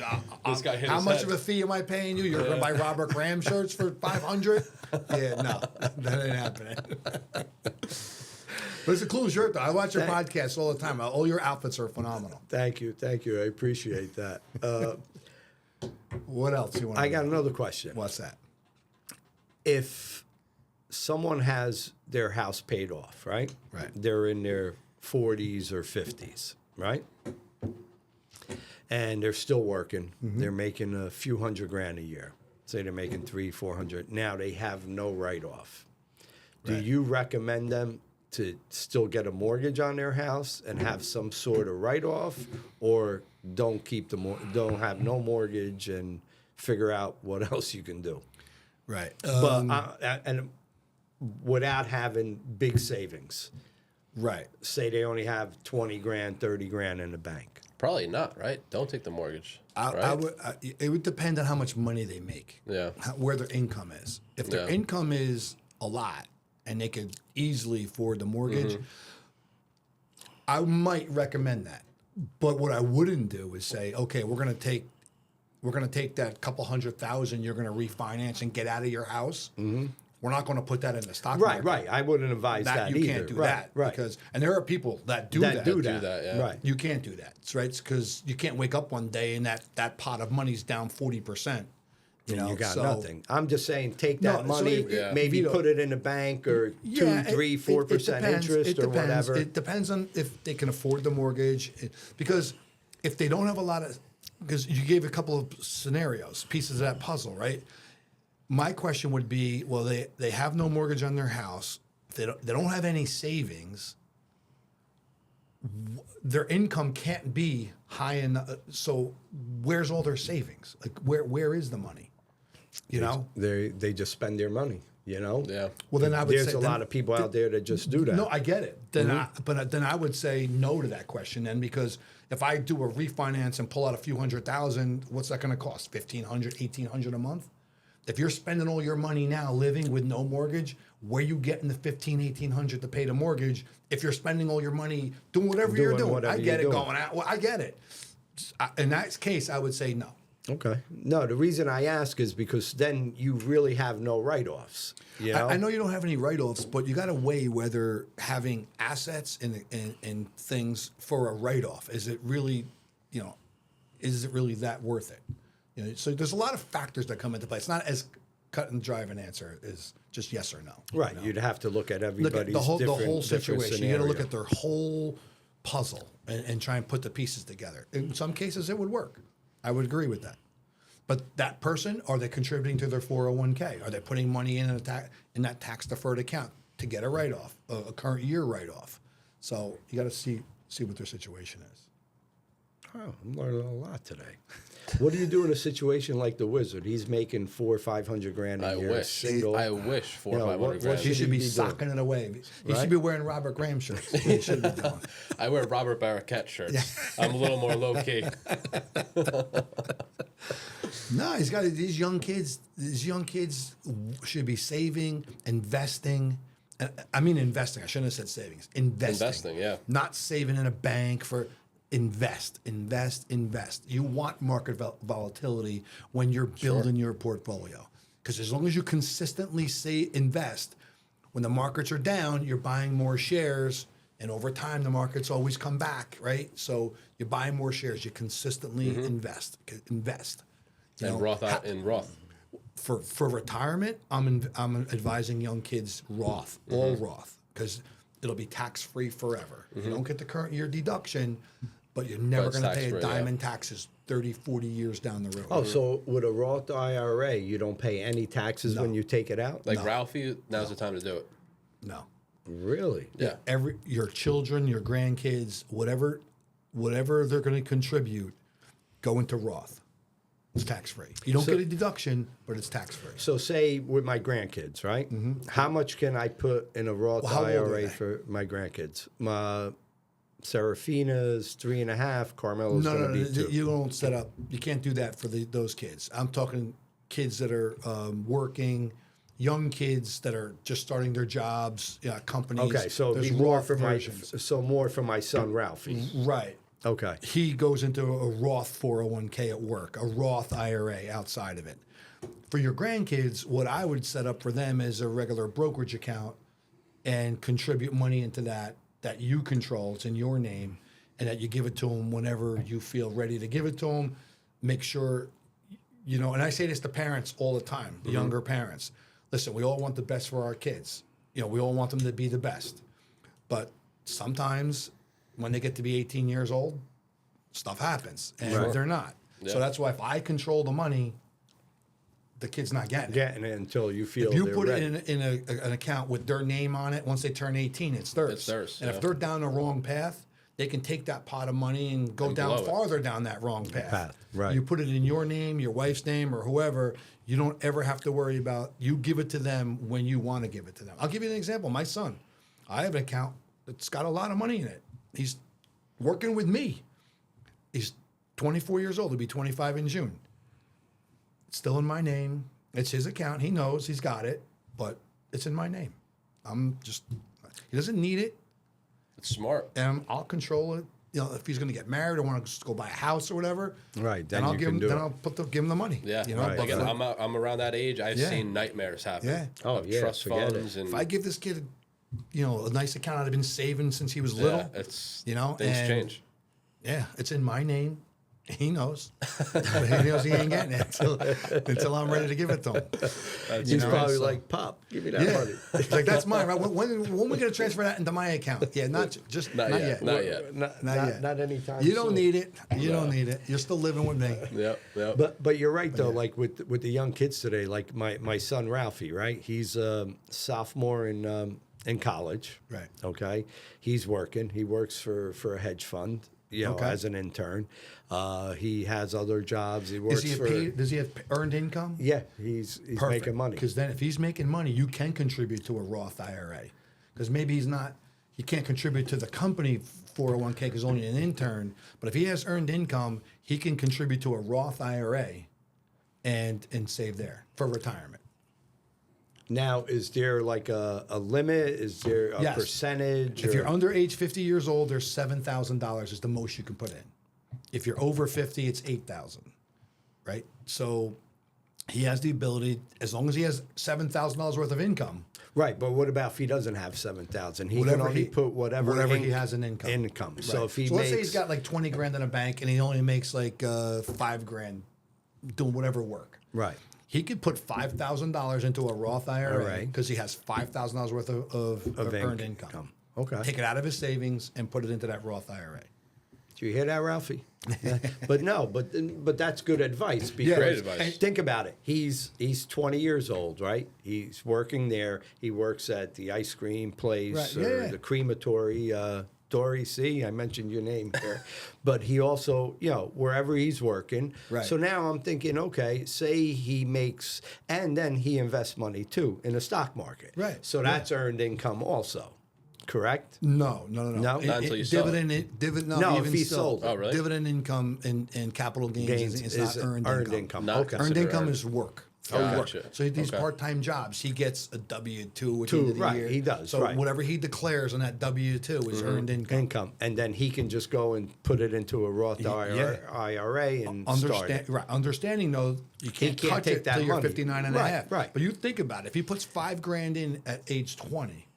[SPEAKER 8] This guy hit
[SPEAKER 7] how
[SPEAKER 8] his
[SPEAKER 7] much
[SPEAKER 8] head.
[SPEAKER 7] of a fee am I paying you? You're going to buy Robert Graham shirts for $500? Yeah, no, that ain't happening. But it's a cool shirt, though. I watch your podcast all the time. All your outfits are phenomenal.
[SPEAKER 9] Thank you. I appreciate that.
[SPEAKER 7] What else you want?
[SPEAKER 9] I got another question.
[SPEAKER 7] What's that?
[SPEAKER 9] If someone has their house paid off, right?
[SPEAKER 7] Right.
[SPEAKER 9] They're in their 40s or 50s, right? And they're still working.
[SPEAKER 7] Mm-hmm.
[SPEAKER 9] They're making a few $100,000 a year. Say they're making 300-400. Now they have no write-off. Do
[SPEAKER 7] Right.
[SPEAKER 9] you recommend them to still get a mortgage on their house and have some sort of write-off, or don't keep don't have no mortgage and figure out what else you can do?
[SPEAKER 7] Right.
[SPEAKER 9] But and without having big savings.
[SPEAKER 7] Right.
[SPEAKER 9] Say they only have 20 grand, 30 grand in the bank.
[SPEAKER 8] Probably not, right? Don't take the mortgage.
[SPEAKER 7] I
[SPEAKER 8] right?
[SPEAKER 7] would. It would depend on how much money they make.
[SPEAKER 8] Yeah.
[SPEAKER 7] Where their income is. If their
[SPEAKER 8] Yeah.
[SPEAKER 7] income is a lot and they could easily afford the mortgage,
[SPEAKER 8] Mm-hmm.
[SPEAKER 7] I might recommend that. But what I wouldn't do is say, okay, we're gonna take that couple $100,000 you're gonna refinance and get out of your house. Mm-hmm. We're not going to put that in the stock
[SPEAKER 9] Right,
[SPEAKER 7] market.
[SPEAKER 9] right. I wouldn't advise that,
[SPEAKER 7] you
[SPEAKER 9] either.
[SPEAKER 7] can't do
[SPEAKER 9] right,
[SPEAKER 7] that
[SPEAKER 9] right.
[SPEAKER 7] because and there are people that do that.
[SPEAKER 9] do
[SPEAKER 8] that,
[SPEAKER 9] that.
[SPEAKER 8] yeah.
[SPEAKER 9] Right.
[SPEAKER 7] You can't do that, right? Because you can't wake up one day and that pot of money's down 40%. You know,
[SPEAKER 9] You got
[SPEAKER 7] so,
[SPEAKER 9] nothing. I'm just saying, take that
[SPEAKER 7] No, so
[SPEAKER 9] money,
[SPEAKER 7] if-
[SPEAKER 9] maybe
[SPEAKER 7] Vito-
[SPEAKER 9] put it in a bank or
[SPEAKER 7] Yeah,
[SPEAKER 9] 2, 3, 4% interest or whatever.
[SPEAKER 7] It depends on if they can afford the mortgage. Because if they don't have a lot of, because you gave a couple of scenarios, pieces of that puzzle, right? My question would be, well, they have no mortgage on their house. They don't have any savings. Their income can't be high enough. So where's all their savings? Like where is the money? You know?
[SPEAKER 9] They just spend their money. You know.
[SPEAKER 8] Yeah.
[SPEAKER 7] Well, then I would
[SPEAKER 9] There's
[SPEAKER 7] say
[SPEAKER 9] a lot of people out there that just do that.
[SPEAKER 7] No, I get it. But then I would say no to that question then, because if I do a refinance and pull out a few $100,000, what's that going to cost? $1,500, $1,800 a month? If you're spending all your money now living with no mortgage, where you getting the $1,500, $1,800 to pay the mortgage? If you're spending all your money doing whatever you're doing, I get it going out. Well, I get it. In that case, I would say no.
[SPEAKER 9] Okay. No, the reason I ask is because then you really have no write-offs. You know?
[SPEAKER 7] I know you don't have any write-offs, but you got to weigh whether having assets and things for a write-off, is it really that worth it? You know, so there's a lot of factors that come into play. It's not as cut and dry of an answer as just yes or no.
[SPEAKER 9] Right.
[SPEAKER 7] You know?
[SPEAKER 9] You'd have to look at everybody's
[SPEAKER 7] the whole
[SPEAKER 9] different
[SPEAKER 7] situation. You got to look
[SPEAKER 9] scenario.
[SPEAKER 7] at their whole puzzle and try and put the pieces together. In some cases, it would work. I would agree with that. But that person, are they contributing to their 401k? Are they putting money in that tax deferred account to get a write-off, a current year write-off? So you got to see what their situation is.
[SPEAKER 9] Oh, I'm learning a lot today. What do you do in a situation like the Wizard? He's making $400,000 or $500,000 a
[SPEAKER 8] I
[SPEAKER 9] year.
[SPEAKER 8] wish.
[SPEAKER 9] Single.
[SPEAKER 8] I wish 400 or
[SPEAKER 9] You know,
[SPEAKER 8] 500
[SPEAKER 9] what
[SPEAKER 8] grand.
[SPEAKER 7] He should be
[SPEAKER 9] doing?
[SPEAKER 7] socking it away. He
[SPEAKER 9] Right?
[SPEAKER 7] should be wearing Robert Graham shirts. He should be doing.
[SPEAKER 8] I wear Robert Barraquette shirts. I'm a little more low key.
[SPEAKER 7] No, he's got these young kids. These young kids should be saving, investing. I mean, investing. I shouldn't have said savings.
[SPEAKER 8] Investing, yeah.
[SPEAKER 7] Not saving in a bank for invest. You want market volatility when you're building your portfolio, because as long as you consistently invest, when the markets are down, you're buying more shares. And over time, the markets always come back, right? So you buy more shares. You consistently invest. You know,
[SPEAKER 8] Roth.
[SPEAKER 7] For retirement, I'm advising young kids Roth, all Roth, because it'll be tax free forever. You don't get the current year deduction, but you're never
[SPEAKER 8] it's
[SPEAKER 7] going to pay a
[SPEAKER 8] tax-free,
[SPEAKER 7] dime
[SPEAKER 8] yeah.
[SPEAKER 7] in taxes 30, 40 years down the road.
[SPEAKER 9] Oh, so with a Roth IRA, you don't pay any taxes when you take it out?
[SPEAKER 8] Like Ralphie, now's the time to do it.
[SPEAKER 7] No.
[SPEAKER 9] Really?
[SPEAKER 8] Yeah.
[SPEAKER 7] Your children, your grandkids, whatever they're going to contribute, go into Roth. It's tax free. You don't get a deduction, but it's tax free.
[SPEAKER 9] So say with my grandkids, right? How much can I put in a Roth
[SPEAKER 7] Well, how old are
[SPEAKER 9] IRA
[SPEAKER 7] they?
[SPEAKER 9] for my grandkids? My Serafina's 3.5. Carmelo's
[SPEAKER 7] No,
[SPEAKER 9] going to be 2.
[SPEAKER 7] you don't set up. You can't do that for those kids. I'm talking kids that are working, young kids that are just starting their jobs, companies.
[SPEAKER 9] Okay, so it'd
[SPEAKER 7] There's
[SPEAKER 9] be more
[SPEAKER 7] Roth
[SPEAKER 9] for
[SPEAKER 7] versions.
[SPEAKER 9] more for my son Ralphie.
[SPEAKER 7] Right.
[SPEAKER 9] Okay.
[SPEAKER 7] He goes into a Roth 401k at work, a Roth IRA outside of it. For your grandkids, what I would set up for them is a regular brokerage account and contribute money into that you control. It's in your name, and that you give it to them whenever you feel ready to give it to them. Make sure, and I say this to parents all the time, the younger parents. Listen, we all want the best for our kids. We all want them to be the best. But sometimes when they get to be 18 years old, stuff happens, and they're not.
[SPEAKER 8] Yeah.
[SPEAKER 7] So that's why if I control the money, the kid's not getting it.
[SPEAKER 9] Getting it until you feel
[SPEAKER 7] If you
[SPEAKER 9] they're
[SPEAKER 7] put
[SPEAKER 9] ready.
[SPEAKER 7] it in an account with their name on it, once they turn 18, it's theirs.
[SPEAKER 8] It's theirs,
[SPEAKER 7] And
[SPEAKER 8] yeah.
[SPEAKER 7] if they're down the wrong path, they can take that pot of money and go down
[SPEAKER 8] blow it.
[SPEAKER 7] farther down that wrong path.
[SPEAKER 9] Right.
[SPEAKER 7] You put it in your name, your wife's name, or whoever. You don't ever have to worry about. You give it to them when you want to give it to them. I'll give you an example. My son, I have an account that's got a lot of money in it. He's working with me. He's 24 years old. He'll be 25 in June. It's still in my name. It's his account. He knows he's got it, but it's in my name. He doesn't need it,
[SPEAKER 8] It's smart.
[SPEAKER 7] and I'll control it. If he's going to get married or want to go buy a house or whatever,
[SPEAKER 9] Right,
[SPEAKER 7] Then
[SPEAKER 9] then
[SPEAKER 7] I'll
[SPEAKER 9] you
[SPEAKER 7] give
[SPEAKER 9] can
[SPEAKER 7] him.
[SPEAKER 9] do
[SPEAKER 7] Then
[SPEAKER 9] it.
[SPEAKER 7] I'll give him the money.
[SPEAKER 8] Yeah.
[SPEAKER 9] Right.
[SPEAKER 7] But
[SPEAKER 8] Again,
[SPEAKER 7] for-
[SPEAKER 8] I'm around that age. I've
[SPEAKER 7] Yeah.
[SPEAKER 8] seen nightmares happen.
[SPEAKER 7] Yeah.
[SPEAKER 9] Oh,
[SPEAKER 8] of
[SPEAKER 9] yeah,
[SPEAKER 8] trust
[SPEAKER 9] forget
[SPEAKER 8] funds
[SPEAKER 9] it.
[SPEAKER 8] and
[SPEAKER 7] if I give this kid, a nice account I've been saving since he was
[SPEAKER 8] yeah,
[SPEAKER 7] little,
[SPEAKER 8] it's
[SPEAKER 7] and
[SPEAKER 8] things change.
[SPEAKER 7] Yeah, it's in my name. He knows. But he knows he ain't getting it until I'm ready to give it to him.
[SPEAKER 9] He's probably
[SPEAKER 7] so-
[SPEAKER 9] like, Pop, give me that
[SPEAKER 7] Yeah.
[SPEAKER 9] money.
[SPEAKER 7] It's like, that's mine, right? When we going to transfer that into my account? Yeah, not yet.
[SPEAKER 8] Not yet.
[SPEAKER 7] Not
[SPEAKER 9] Not
[SPEAKER 7] yet.
[SPEAKER 9] not anytime
[SPEAKER 7] You don't
[SPEAKER 9] soon.
[SPEAKER 7] need it. You don't need it. You're still living with me.
[SPEAKER 8] Yep. Yep.
[SPEAKER 9] But you're right though. Like with the young kids today, like my son Ralphie, right? He's a sophomore in college.
[SPEAKER 7] Right.
[SPEAKER 9] Okay. He's working. He works for a hedge fund, Okay. As an intern. He has other jobs. He works
[SPEAKER 7] Does he have earned income?
[SPEAKER 9] Yeah, he's making money.
[SPEAKER 7] Because then if he's making money, you can contribute to a Roth IRA. Because maybe he can't contribute to the company 401k because only an intern. But if he has earned income, he can contribute to a Roth IRA and save there for retirement.
[SPEAKER 9] Now, is there like a limit? Is there a percentage?
[SPEAKER 7] If you're under age 50 years old, there's $7,000 is the most you can put in. If you're over 50, it's $8,000, right? So he has the ability, as long as he has $7,000 worth of income.
[SPEAKER 9] Right, but what about if he doesn't have $7,000? He can only put whatever
[SPEAKER 7] he has in income.
[SPEAKER 9] Right. So if
[SPEAKER 7] let's say he's got like 20 grand in a bank and he only makes like 5 grand doing whatever work.
[SPEAKER 9] Right.
[SPEAKER 7] He could put $5,000 into a Roth IRA because he has $5,000 worth of earned income.
[SPEAKER 9] Okay.
[SPEAKER 7] Take it out of his savings and put it into that Roth IRA.
[SPEAKER 9] Do you hear that, Ralphie? But that's good advice because
[SPEAKER 8] Great advice.
[SPEAKER 9] Think about it. He's 20 years old, right? He's working there. He works at the ice cream place or the crematory. Dory, see, I mentioned your name here. But he also, wherever he's working.
[SPEAKER 7] Right.
[SPEAKER 9] So now I'm thinking, okay, say he makes, and then he invests money too in the stock market.
[SPEAKER 7] Right.
[SPEAKER 9] So that's earned income also. Correct?
[SPEAKER 7] No.
[SPEAKER 8] Not until you sell it.
[SPEAKER 9] If he sold it.
[SPEAKER 8] Oh, really?
[SPEAKER 7] Dividend income and capital gains is not earned income.
[SPEAKER 8] Not
[SPEAKER 7] Earned income
[SPEAKER 8] earned.
[SPEAKER 7] is work.
[SPEAKER 8] Gotcha.
[SPEAKER 7] So these part-time jobs, he gets a W-2 at the
[SPEAKER 9] Two,
[SPEAKER 7] end of the
[SPEAKER 9] right,
[SPEAKER 7] year.
[SPEAKER 9] he does,
[SPEAKER 7] So
[SPEAKER 9] right.
[SPEAKER 7] whatever he declares on that W-2 is earned income.
[SPEAKER 9] And then he can just go and put it into a Roth IRA and start it.
[SPEAKER 7] Right. Understanding, though, you can't
[SPEAKER 9] can't
[SPEAKER 7] touch
[SPEAKER 9] take
[SPEAKER 7] it
[SPEAKER 9] that
[SPEAKER 7] until you're
[SPEAKER 9] money.
[SPEAKER 7] 59 and a
[SPEAKER 9] Right,
[SPEAKER 7] half.
[SPEAKER 9] right.
[SPEAKER 7] But you think about it. If he puts $5,000 in at age 20,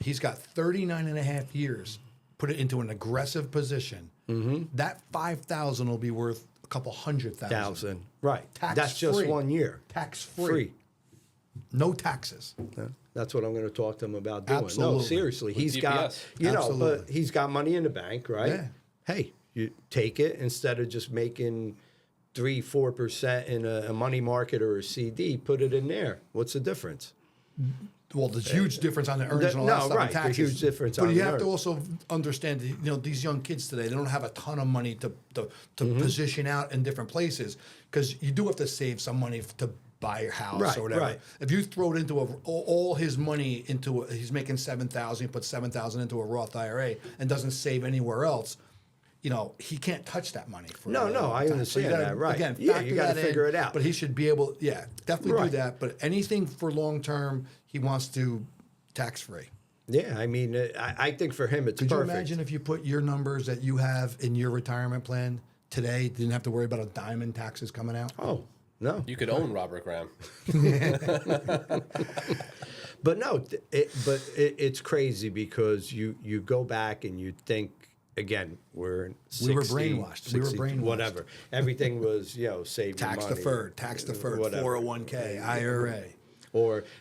[SPEAKER 7] he's got 39 and a half years. Put it into an aggressive position. That $5,000 will be worth a couple $100,000.
[SPEAKER 9] Right.
[SPEAKER 7] Tax
[SPEAKER 9] That's just
[SPEAKER 7] free.
[SPEAKER 9] 1 year.
[SPEAKER 7] Tax-free. No taxes.
[SPEAKER 9] Yeah. That's what I'm going to talk to him about doing.
[SPEAKER 7] Absolutely.
[SPEAKER 9] No, seriously. He's got,
[SPEAKER 8] DPS.
[SPEAKER 7] Absolutely.
[SPEAKER 9] but he's got money in the bank, right?
[SPEAKER 7] Yeah.
[SPEAKER 9] Hey, you take it instead of just making 3-4% in a money market or a CD, put it in there. What's the difference?
[SPEAKER 7] Well, there's huge difference on the earnings and all that stuff
[SPEAKER 9] right.
[SPEAKER 7] in taxes.
[SPEAKER 9] There's huge difference
[SPEAKER 7] but
[SPEAKER 9] on
[SPEAKER 7] you
[SPEAKER 9] the
[SPEAKER 7] have to
[SPEAKER 9] earn.
[SPEAKER 7] also understand that, these young kids today, they don't have a ton of money to position out in different places because you do have to save some money to buy a house
[SPEAKER 9] Right,
[SPEAKER 7] or whatever.
[SPEAKER 9] right.
[SPEAKER 7] If you throw it into all his money into he's making $7,000, he puts $7,000 into a Roth IRA and doesn't save anywhere else. He can't touch that money.
[SPEAKER 9] No, I
[SPEAKER 7] time.
[SPEAKER 9] understand
[SPEAKER 7] So you gotta,
[SPEAKER 9] that, right.
[SPEAKER 7] Again,
[SPEAKER 9] Yeah,
[SPEAKER 7] factor
[SPEAKER 9] you gotta
[SPEAKER 7] that in,
[SPEAKER 9] figure it out.
[SPEAKER 7] But he should be able, definitely
[SPEAKER 9] Right.
[SPEAKER 7] do that. But anything for long term, he wants to tax-free.
[SPEAKER 9] Yeah, I mean, I think for him it's
[SPEAKER 7] Could
[SPEAKER 9] perfect.
[SPEAKER 7] you imagine if you put your numbers that you have in your retirement plan today, didn't have to worry about a dime in taxes coming out?
[SPEAKER 9] Oh, no.
[SPEAKER 8] You could own Robert Graham.
[SPEAKER 9] But no, it's crazy because you go back and you think, again, we're in 60,
[SPEAKER 7] We were brainwashed.
[SPEAKER 9] 60, whatever. Everything was, save your
[SPEAKER 7] Tax
[SPEAKER 9] money.
[SPEAKER 7] deferred,
[SPEAKER 9] whatever.
[SPEAKER 7] 401k, IRA.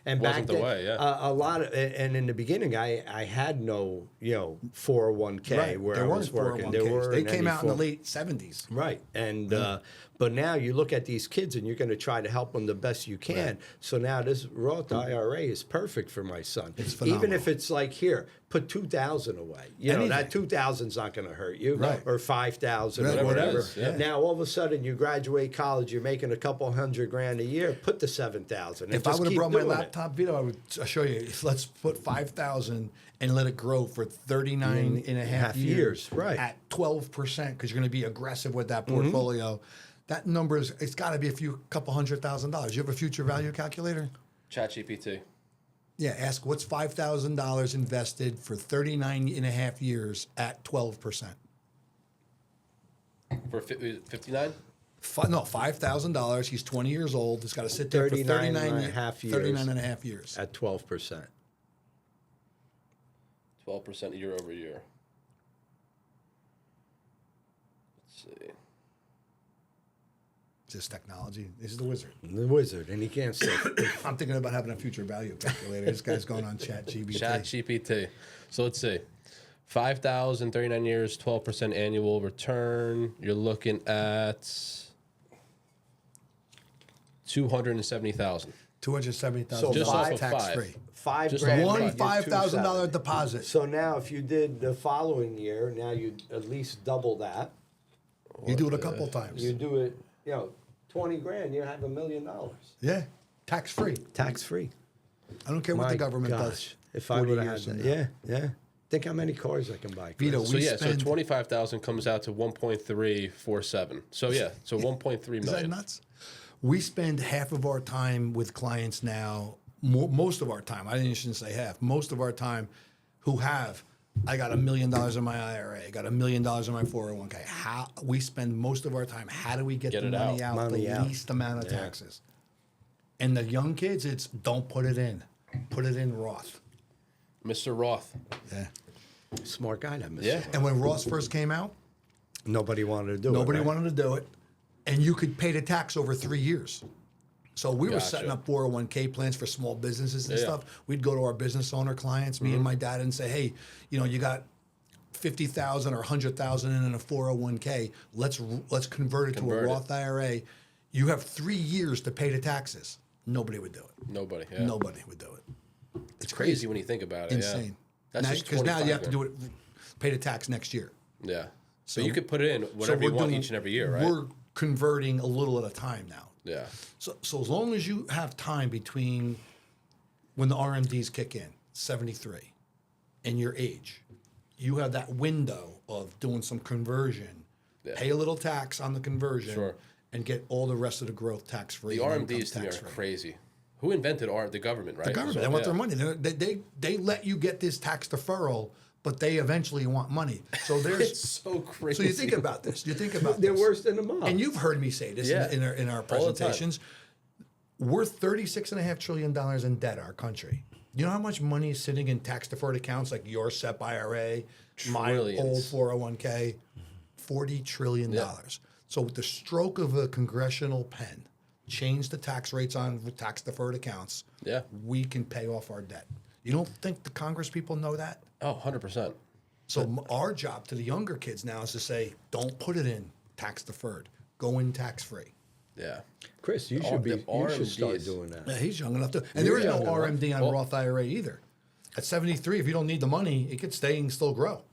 [SPEAKER 9] And back
[SPEAKER 8] Wasn't the
[SPEAKER 9] then,
[SPEAKER 8] way, yeah.
[SPEAKER 9] a lot of, and in the beginning, I had no, 401k where
[SPEAKER 7] There
[SPEAKER 9] I
[SPEAKER 7] weren't
[SPEAKER 9] was working.
[SPEAKER 7] 401ks. They
[SPEAKER 9] in
[SPEAKER 7] came
[SPEAKER 9] any
[SPEAKER 7] out in the
[SPEAKER 9] form.
[SPEAKER 7] late 70s.
[SPEAKER 9] Right. And but now you look at these kids and you're going to try to help them the best you can. Right. So now this Roth IRA is perfect for my son.
[SPEAKER 7] It's phenomenal.
[SPEAKER 9] Even if it's like, here, put $2,000 away. That $2,000's not going to hurt you.
[SPEAKER 7] Right.
[SPEAKER 9] Or $5,000
[SPEAKER 7] Right.
[SPEAKER 9] or whatever.
[SPEAKER 8] Whatever it is, yeah.
[SPEAKER 9] Now all of a sudden you graduate college, you're making a couple $100,000 a year. Put the $7,000.
[SPEAKER 7] If I would have brought my laptop, Vito, I would show you. Let's put 5,000 and let it grow for 39 and a half years.
[SPEAKER 9] Right.
[SPEAKER 7] At 12%, because you're going to be aggressive with that portfolio. That number it's got to be a couple $100,000. You have a future value calculator?
[SPEAKER 8] ChatGPT.
[SPEAKER 7] Yeah, ask what's $5,000 invested for 39 and a half years at 12%.
[SPEAKER 8] For 59?
[SPEAKER 7] No, $5,000. He's 20 years old. He's got to sit there for 39
[SPEAKER 9] and a half years.
[SPEAKER 7] 39 and a half years.
[SPEAKER 9] At 12%.
[SPEAKER 8] 12% year over year. Let's see.
[SPEAKER 7] Just technology. This is the wizard.
[SPEAKER 9] The wizard, and he can't say.
[SPEAKER 7] I'm thinking about having a future value calculator. This guy's going on ChatGPT.
[SPEAKER 8] ChatGPT. So let's see. 5,000, 39 years, 12% annual return. You're looking at 270,000.
[SPEAKER 7] $270,000
[SPEAKER 8] Just off of
[SPEAKER 7] tax
[SPEAKER 8] five.
[SPEAKER 7] free.
[SPEAKER 9] $5
[SPEAKER 8] Just
[SPEAKER 9] grand.
[SPEAKER 7] One
[SPEAKER 9] made you
[SPEAKER 7] $5,000
[SPEAKER 9] $270.
[SPEAKER 7] deposit.
[SPEAKER 9] So now, if you did the following year, now you at least double that.
[SPEAKER 7] You do it a couple times.
[SPEAKER 9] You do it, 20 grand, you have $1 million.
[SPEAKER 7] Yeah, tax free.
[SPEAKER 9] Tax free.
[SPEAKER 7] I don't care what the government does.
[SPEAKER 9] If I
[SPEAKER 7] 40
[SPEAKER 9] would have
[SPEAKER 7] years
[SPEAKER 9] had
[SPEAKER 7] from
[SPEAKER 9] that, yeah. Think how many cars I can buy. Chris.
[SPEAKER 7] Vito,
[SPEAKER 8] So
[SPEAKER 7] we
[SPEAKER 8] yeah,
[SPEAKER 7] spend.
[SPEAKER 8] so 25,000 comes out to 1.347. So yeah, so 1.3 million.
[SPEAKER 7] Is that nuts? We spend half of our time with clients now. Most of our time. Shouldn't say half. Most of our time, who have. I got $1 million in my IRA. I got $1 million in my 401k. How we spend most of our time? How do we get the
[SPEAKER 8] it
[SPEAKER 7] money out?
[SPEAKER 9] Money
[SPEAKER 7] the
[SPEAKER 9] out.
[SPEAKER 7] least amount of taxes. And the young kids, it's don't put it in. Put it in Roth.
[SPEAKER 8] Mr. Roth.
[SPEAKER 7] Yeah.
[SPEAKER 9] Smart guy, that Mr.
[SPEAKER 8] Yeah.
[SPEAKER 9] Roth.
[SPEAKER 7] And when Roth first came out,
[SPEAKER 9] Nobody wanted to do it.
[SPEAKER 7] nobody
[SPEAKER 9] right?
[SPEAKER 7] wanted to do it, and you could pay the tax over 3 years. So we were
[SPEAKER 8] Gotcha.
[SPEAKER 7] setting up 401k plans for small businesses and
[SPEAKER 8] Yeah.
[SPEAKER 7] stuff. We'd go to our business owner clients, me and my dad, and say, "Hey, you got 50,000 or 100,000 in a 401k. Let's convert it to
[SPEAKER 8] Convert
[SPEAKER 7] a
[SPEAKER 8] it.
[SPEAKER 7] Roth IRA. You have 3 years to pay the taxes." Nobody would do it.
[SPEAKER 8] Nobody. Yeah.
[SPEAKER 7] Nobody would do it.
[SPEAKER 8] It's crazy when you think about it.
[SPEAKER 7] Insane.
[SPEAKER 8] Yeah. That's just
[SPEAKER 7] Because now you have to
[SPEAKER 8] 25
[SPEAKER 7] do it, pay the tax next year.
[SPEAKER 8] Yeah.
[SPEAKER 7] So-
[SPEAKER 8] So you could put it in whatever
[SPEAKER 7] we're
[SPEAKER 8] you want
[SPEAKER 7] doing-
[SPEAKER 8] each and every year, right?
[SPEAKER 7] We're converting a little at a time now.
[SPEAKER 8] Yeah.
[SPEAKER 7] So as long as you have time between when the RMDs kick in, 73, and your age, you have that window of doing some conversion,
[SPEAKER 8] Yeah.
[SPEAKER 7] pay a little tax on the conversion,
[SPEAKER 8] Sure.
[SPEAKER 7] and get all the rest of the growth tax free.
[SPEAKER 8] The RMDs to me are crazy. Who invented the government, right?
[SPEAKER 7] The government,
[SPEAKER 8] So,
[SPEAKER 7] they want
[SPEAKER 8] yeah.
[SPEAKER 7] their money. They let you get this tax deferral, but they eventually want money. So there's
[SPEAKER 8] It's so crazy.
[SPEAKER 7] So you think about this. You think about
[SPEAKER 9] They're
[SPEAKER 7] this.
[SPEAKER 9] worse than the mob.
[SPEAKER 7] And you've heard me say this
[SPEAKER 8] Yeah.
[SPEAKER 7] in our
[SPEAKER 8] All the time.
[SPEAKER 7] presentations. We're $36.5 trillion in debt, our country. You know how much money is sitting in tax deferred accounts like your SEP IRA, my
[SPEAKER 8] Trillions.
[SPEAKER 7] old 401k? $40 trillion. So with the stroke of a congressional pen, change the tax rates on tax deferred accounts.
[SPEAKER 8] Yeah.
[SPEAKER 7] We can pay off our debt. You don't think the Congress people know that?
[SPEAKER 8] Oh, 100%.
[SPEAKER 7] So our job to the younger kids now is to say, don't put it in tax deferred. Go in tax free.
[SPEAKER 8] Yeah.
[SPEAKER 9] Chris, you
[SPEAKER 8] All
[SPEAKER 9] should
[SPEAKER 8] the
[SPEAKER 9] you should start
[SPEAKER 8] RMDs.
[SPEAKER 9] doing that.
[SPEAKER 7] Yeah, he's young enough to. And there is no
[SPEAKER 9] young enough.
[SPEAKER 7] RMD on
[SPEAKER 8] Well-
[SPEAKER 7] Roth IRA either. At 73, if you don't need the money, it could stay and still grow.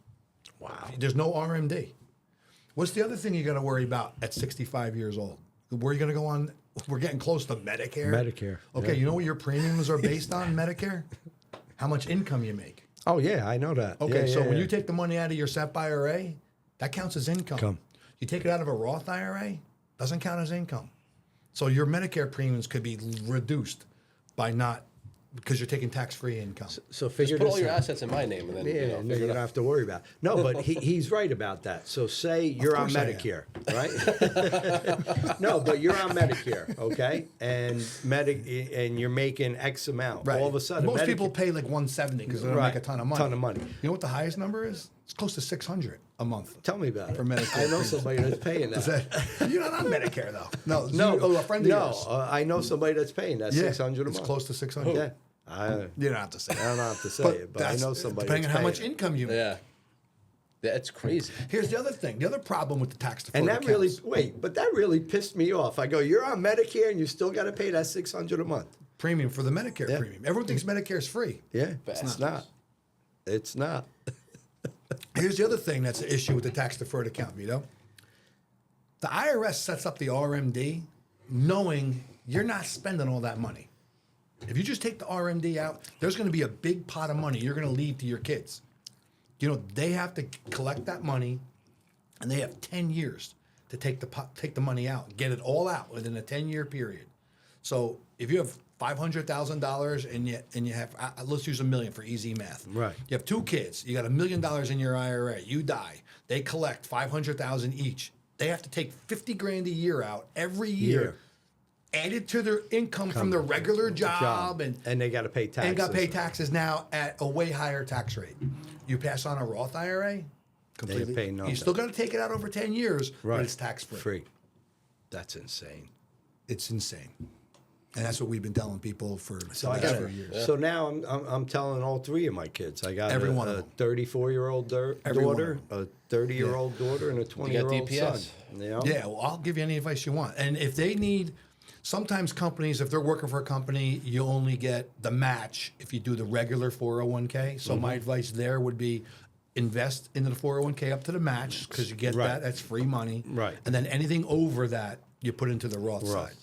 [SPEAKER 9] Wow.
[SPEAKER 7] There's no RMD. What's the other thing you got to worry about at 65 years old? Where are you going to go on? We're getting close to Medicare.
[SPEAKER 9] Medicare,
[SPEAKER 7] Okay,
[SPEAKER 9] yeah.
[SPEAKER 7] you know what your premiums are based on Medicare? How much income you make.
[SPEAKER 9] Oh yeah, I know that.
[SPEAKER 7] Okay,
[SPEAKER 9] Yeah,
[SPEAKER 7] so
[SPEAKER 9] yeah,
[SPEAKER 7] when
[SPEAKER 9] yeah.
[SPEAKER 7] you take the money out of your SEP IRA, that counts as income. You take it out of a Roth IRA, doesn't count as income. So your Medicare premiums could be reduced by not because you're taking tax-free income.
[SPEAKER 9] So figure
[SPEAKER 8] Put
[SPEAKER 9] this
[SPEAKER 8] all your
[SPEAKER 9] out.
[SPEAKER 8] assets in my name and then
[SPEAKER 9] Yeah, and then
[SPEAKER 8] figure
[SPEAKER 9] you
[SPEAKER 8] it
[SPEAKER 9] don't
[SPEAKER 8] out.
[SPEAKER 9] have to worry about it. No, but he's right about that. So say you're on
[SPEAKER 7] course I am.
[SPEAKER 9] Medicare, right? No, but you're on Medicare, okay? And and you're making X amount.
[SPEAKER 7] Right.
[SPEAKER 9] All of a sudden,
[SPEAKER 7] most
[SPEAKER 9] Medicare-
[SPEAKER 7] people pay like 170 because they don't
[SPEAKER 9] Right.
[SPEAKER 7] make a ton of money.
[SPEAKER 9] Ton of money.
[SPEAKER 7] You know what the highest number is? It's close to 600 a month.
[SPEAKER 9] Tell me about it.
[SPEAKER 7] For Medicare
[SPEAKER 9] I know
[SPEAKER 7] premiums.
[SPEAKER 9] somebody that's paying that.
[SPEAKER 7] Is that, you're not on Medicare though. No,
[SPEAKER 9] No,
[SPEAKER 7] a friend of yours.
[SPEAKER 9] I know somebody that's paying that
[SPEAKER 7] Yeah,
[SPEAKER 9] 600 a
[SPEAKER 7] it's
[SPEAKER 9] month.
[SPEAKER 7] close to 600.
[SPEAKER 9] Yeah. I
[SPEAKER 7] You don't have to say.
[SPEAKER 9] I don't have to say it, but I
[SPEAKER 7] that's
[SPEAKER 9] know somebody
[SPEAKER 7] depending on
[SPEAKER 9] that's
[SPEAKER 7] how much
[SPEAKER 9] paying it.
[SPEAKER 7] income you make.
[SPEAKER 8] Yeah. That's crazy.
[SPEAKER 7] Here's the other thing. The other problem with the tax deferred
[SPEAKER 9] And that really,
[SPEAKER 7] accounts,
[SPEAKER 9] but that really pissed me off. I go, you're on Medicare and you still got to pay that 600 a month.
[SPEAKER 7] premium for the Medicare
[SPEAKER 9] Yeah.
[SPEAKER 7] premium. Everyone thinks Medicare is free.
[SPEAKER 9] Yeah, it's
[SPEAKER 8] Bastards.
[SPEAKER 9] not. It's not.
[SPEAKER 7] Here's the other thing that's an issue with the tax deferred account, Vito. The IRS sets up the RMD knowing you're not spending all that money. If you just take the RMD out, there's going to be a big pot of money you're going to leave to your kids. You know, they have to collect that money, and they have 10 years to take the money out and get it all out within a 10-year period. So if you have $500,000 and you have let's use $1 million for easy math.
[SPEAKER 9] Right.
[SPEAKER 7] You have 2 kids. You got $1 million in your IRA. You die. They collect $500,000 each. They have to take $50,000 a year out every year. Added to their income from their regular job, and
[SPEAKER 9] they got to pay taxes.
[SPEAKER 7] and got to pay taxes now at a way higher tax rate. You pass on a Roth IRA, completely.
[SPEAKER 9] pay nothing.
[SPEAKER 7] You still got to take it out over 10 years,
[SPEAKER 9] Right.
[SPEAKER 7] but it's tax free.
[SPEAKER 9] Free. That's insane.
[SPEAKER 7] It's insane, and that's what we've been telling people for
[SPEAKER 9] So
[SPEAKER 7] the
[SPEAKER 9] I
[SPEAKER 7] last
[SPEAKER 9] got
[SPEAKER 7] few years.
[SPEAKER 9] So now I'm telling all 3 of my kids. I got
[SPEAKER 7] Every
[SPEAKER 9] a,
[SPEAKER 7] one of
[SPEAKER 9] a
[SPEAKER 7] them.
[SPEAKER 9] 34-year-old
[SPEAKER 7] Every one
[SPEAKER 9] daughter,
[SPEAKER 7] of
[SPEAKER 9] a 30-year-old daughter, and a 20-year-old son.
[SPEAKER 8] DPS.
[SPEAKER 9] You know?
[SPEAKER 7] Yeah, well, I'll give you any advice you want, and if they need. sometimes companies, if they're working for a company, you only get the match if you do the regular 401k. So my advice there would be invest into the 401k up to the match because you get
[SPEAKER 9] Right.
[SPEAKER 7] that. That's free money.
[SPEAKER 9] Right.
[SPEAKER 7] And then anything over that, you put into the Roth side.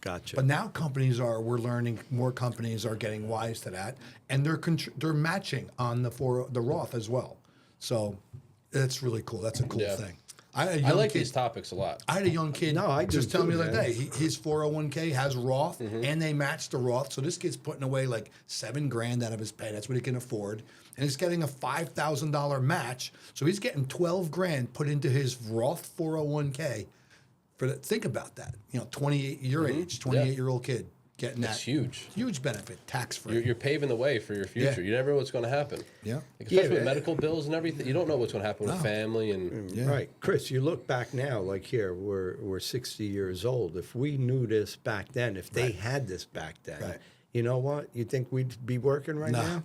[SPEAKER 9] Gotcha.
[SPEAKER 7] But now we're learning, more companies are getting wise to that, and they're matching on the Roth as well. So that's really cool. That's a cool
[SPEAKER 8] Yeah.
[SPEAKER 7] thing.
[SPEAKER 8] I like these topics a lot.
[SPEAKER 7] I had a young kid
[SPEAKER 9] No, I do
[SPEAKER 7] just tell
[SPEAKER 9] too,
[SPEAKER 7] me the other
[SPEAKER 9] man.
[SPEAKER 7] day, his 401k has Roth and they match the Roth. So this kid's putting away like $7,000 out of his pay. That's what he can afford. And he's getting a $5,000 match. So he's getting $12,000 put into his Roth 401k. Think about that. 28 your age, 28-year-old kid getting that.
[SPEAKER 8] It's huge.
[SPEAKER 7] Huge benefit, tax free.
[SPEAKER 8] You're paving the way for your future.
[SPEAKER 7] Yeah.
[SPEAKER 8] You never know what's going to happen.
[SPEAKER 7] Yeah.
[SPEAKER 8] Like, especially with medical bills and everything. You don't know what's going to happen with family and.
[SPEAKER 7] Yeah.
[SPEAKER 9] Right, Chris. You look back now, like here, we're 60 years old. If we knew this back then, if they had this back then,
[SPEAKER 7] Right.
[SPEAKER 9] you know what? You think we'd be working right now?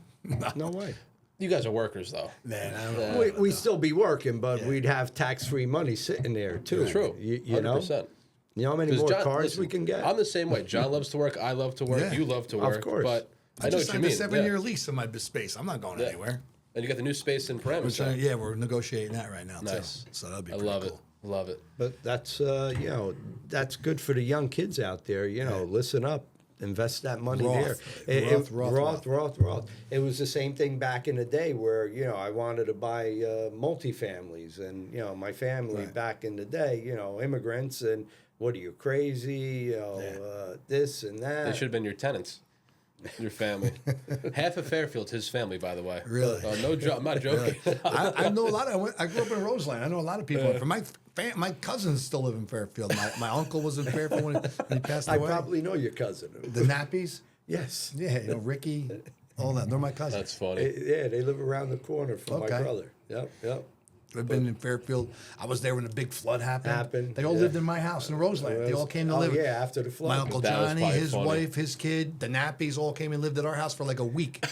[SPEAKER 9] No way.
[SPEAKER 8] You guys are workers, though.
[SPEAKER 7] Man, I don't know.
[SPEAKER 9] We'd still be working, but we'd have tax-free money sitting there too.
[SPEAKER 8] True.
[SPEAKER 9] You know.
[SPEAKER 8] 100%.
[SPEAKER 9] You know how many more cars we can get?
[SPEAKER 8] I'm the same way. John loves to work. I love to work.
[SPEAKER 7] Yeah.
[SPEAKER 8] You love to work.
[SPEAKER 9] course.
[SPEAKER 8] But I
[SPEAKER 7] I
[SPEAKER 8] know
[SPEAKER 7] just
[SPEAKER 8] what you
[SPEAKER 7] signed a
[SPEAKER 8] mean.
[SPEAKER 7] 7-year lease in my space. I'm not going anywhere.
[SPEAKER 8] And you got the new space in parameters.
[SPEAKER 7] Yeah, we're negotiating that right now
[SPEAKER 8] Nice.
[SPEAKER 7] too. So that'll be
[SPEAKER 8] I
[SPEAKER 7] pretty
[SPEAKER 8] love
[SPEAKER 7] cool.
[SPEAKER 8] it. Love it.
[SPEAKER 9] But that's that's good for the young kids out there. Listen up, invest that money
[SPEAKER 7] Roth.
[SPEAKER 9] there.
[SPEAKER 7] Roth.
[SPEAKER 9] It was the same thing back in the day where I wanted to buy multifamilies, and my family back in the day, immigrants, and what are you crazy? This and that.
[SPEAKER 8] They should have been your tenants. Your family. Half of Fairfield's his family, by the way.
[SPEAKER 7] Really?
[SPEAKER 8] No joke. I'm not joking.
[SPEAKER 7] I know a lot. I grew up in Roseland. I know a lot of people. For my cousins still live in Fairfield. My uncle was in Fairfield when he passed
[SPEAKER 9] I
[SPEAKER 7] away.
[SPEAKER 9] probably know your cousin.
[SPEAKER 7] The Nappies.
[SPEAKER 9] Yes.
[SPEAKER 7] Yeah, Ricky, all that. They're my cousins.
[SPEAKER 8] That's funny.
[SPEAKER 9] Yeah, they live around the corner from my
[SPEAKER 7] Okay.
[SPEAKER 9] brother. Yep.
[SPEAKER 7] I've been in Fairfield. I was there when the big flood happened. They all
[SPEAKER 9] yeah.
[SPEAKER 7] lived in my house in Roseland. They all came to live.
[SPEAKER 9] Yeah, after the flood.
[SPEAKER 7] My Uncle
[SPEAKER 8] That was
[SPEAKER 7] Johnny,
[SPEAKER 8] probably
[SPEAKER 7] his
[SPEAKER 8] funny.
[SPEAKER 7] wife, his kid, the Nappies all came and lived at our house for like a week.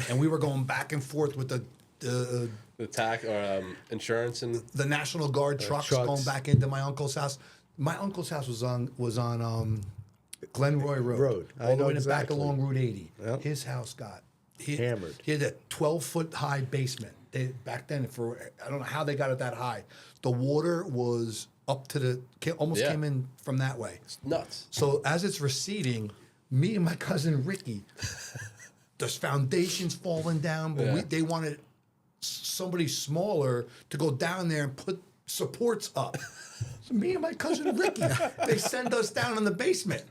[SPEAKER 7] And we were going back and forth with the
[SPEAKER 8] The tax or insurance and
[SPEAKER 7] National Guard trucks going back into my uncle's house. My uncle's house was on Glenroy Road.
[SPEAKER 9] I
[SPEAKER 7] All the
[SPEAKER 9] know
[SPEAKER 7] way to back
[SPEAKER 9] exactly.
[SPEAKER 7] along Route 80.
[SPEAKER 9] Yep.
[SPEAKER 7] His house got
[SPEAKER 9] Hammered.
[SPEAKER 7] He had a 12-foot high basement. Back then, I don't know how they got it that high. The water was up to almost
[SPEAKER 8] Yeah.
[SPEAKER 7] came in from that way.
[SPEAKER 8] nuts.
[SPEAKER 7] So as it's receding, me and my cousin Ricky, there's foundations falling down, but they wanted somebody smaller to go down there and put supports up. So me and my cousin Ricky, they send us down in the basement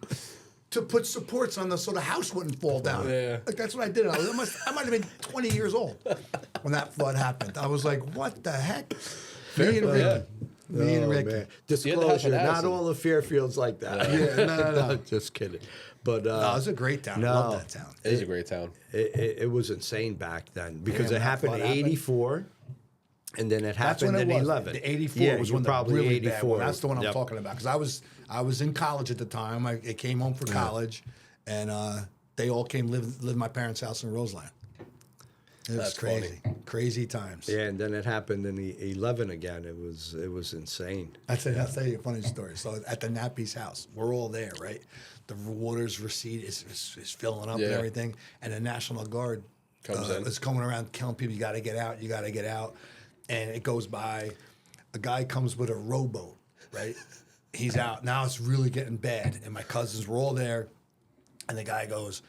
[SPEAKER 7] to put supports on so the house wouldn't fall down.
[SPEAKER 8] Yeah.
[SPEAKER 7] Like that's what I did. I might have been 20 years old when that flood happened. I was like, what the heck? Me and Ricky.
[SPEAKER 8] Yeah.
[SPEAKER 7] Me and
[SPEAKER 9] Oh,
[SPEAKER 7] Ricky.
[SPEAKER 9] man.
[SPEAKER 8] You had to have
[SPEAKER 9] Disclosure,
[SPEAKER 8] an
[SPEAKER 9] not
[SPEAKER 8] accent.
[SPEAKER 9] all of Fairfield's like that.
[SPEAKER 7] Yeah, no.
[SPEAKER 9] Just kidding. But
[SPEAKER 7] No, it's a great town. I love that town.
[SPEAKER 8] It is a great town.
[SPEAKER 9] it was insane back then because
[SPEAKER 7] Yeah,
[SPEAKER 9] it
[SPEAKER 7] when
[SPEAKER 9] happened
[SPEAKER 7] that
[SPEAKER 9] in
[SPEAKER 7] flood happened.
[SPEAKER 9] 84, and then it
[SPEAKER 7] That's when
[SPEAKER 9] happened
[SPEAKER 7] it
[SPEAKER 9] in
[SPEAKER 7] was.
[SPEAKER 9] 11.
[SPEAKER 7] The 84
[SPEAKER 9] yeah,
[SPEAKER 7] was
[SPEAKER 9] you're
[SPEAKER 7] when the
[SPEAKER 9] probably
[SPEAKER 7] really
[SPEAKER 9] 84.
[SPEAKER 7] bad one. That's the one I'm
[SPEAKER 9] Yep.
[SPEAKER 7] talking about because I was in college at the time. I came home for college, and they all came live in my parents' house in Roseland. It was
[SPEAKER 8] That's
[SPEAKER 7] crazy, crazy times.
[SPEAKER 9] Yeah, and then it happened in the 11 again. It was insane.
[SPEAKER 7] I'll tell you a funny story. So at the Nappy's house, we're all there, right? The water's recede is filling up and
[SPEAKER 8] Yeah.
[SPEAKER 7] everything, and the National Guard
[SPEAKER 8] Comes in.
[SPEAKER 7] is coming around telling people you got to get out, you got to get out, and it goes by. A guy comes with a rowboat, right? He's out now. It's really getting bad, and my cousins were all there, and the guy goes.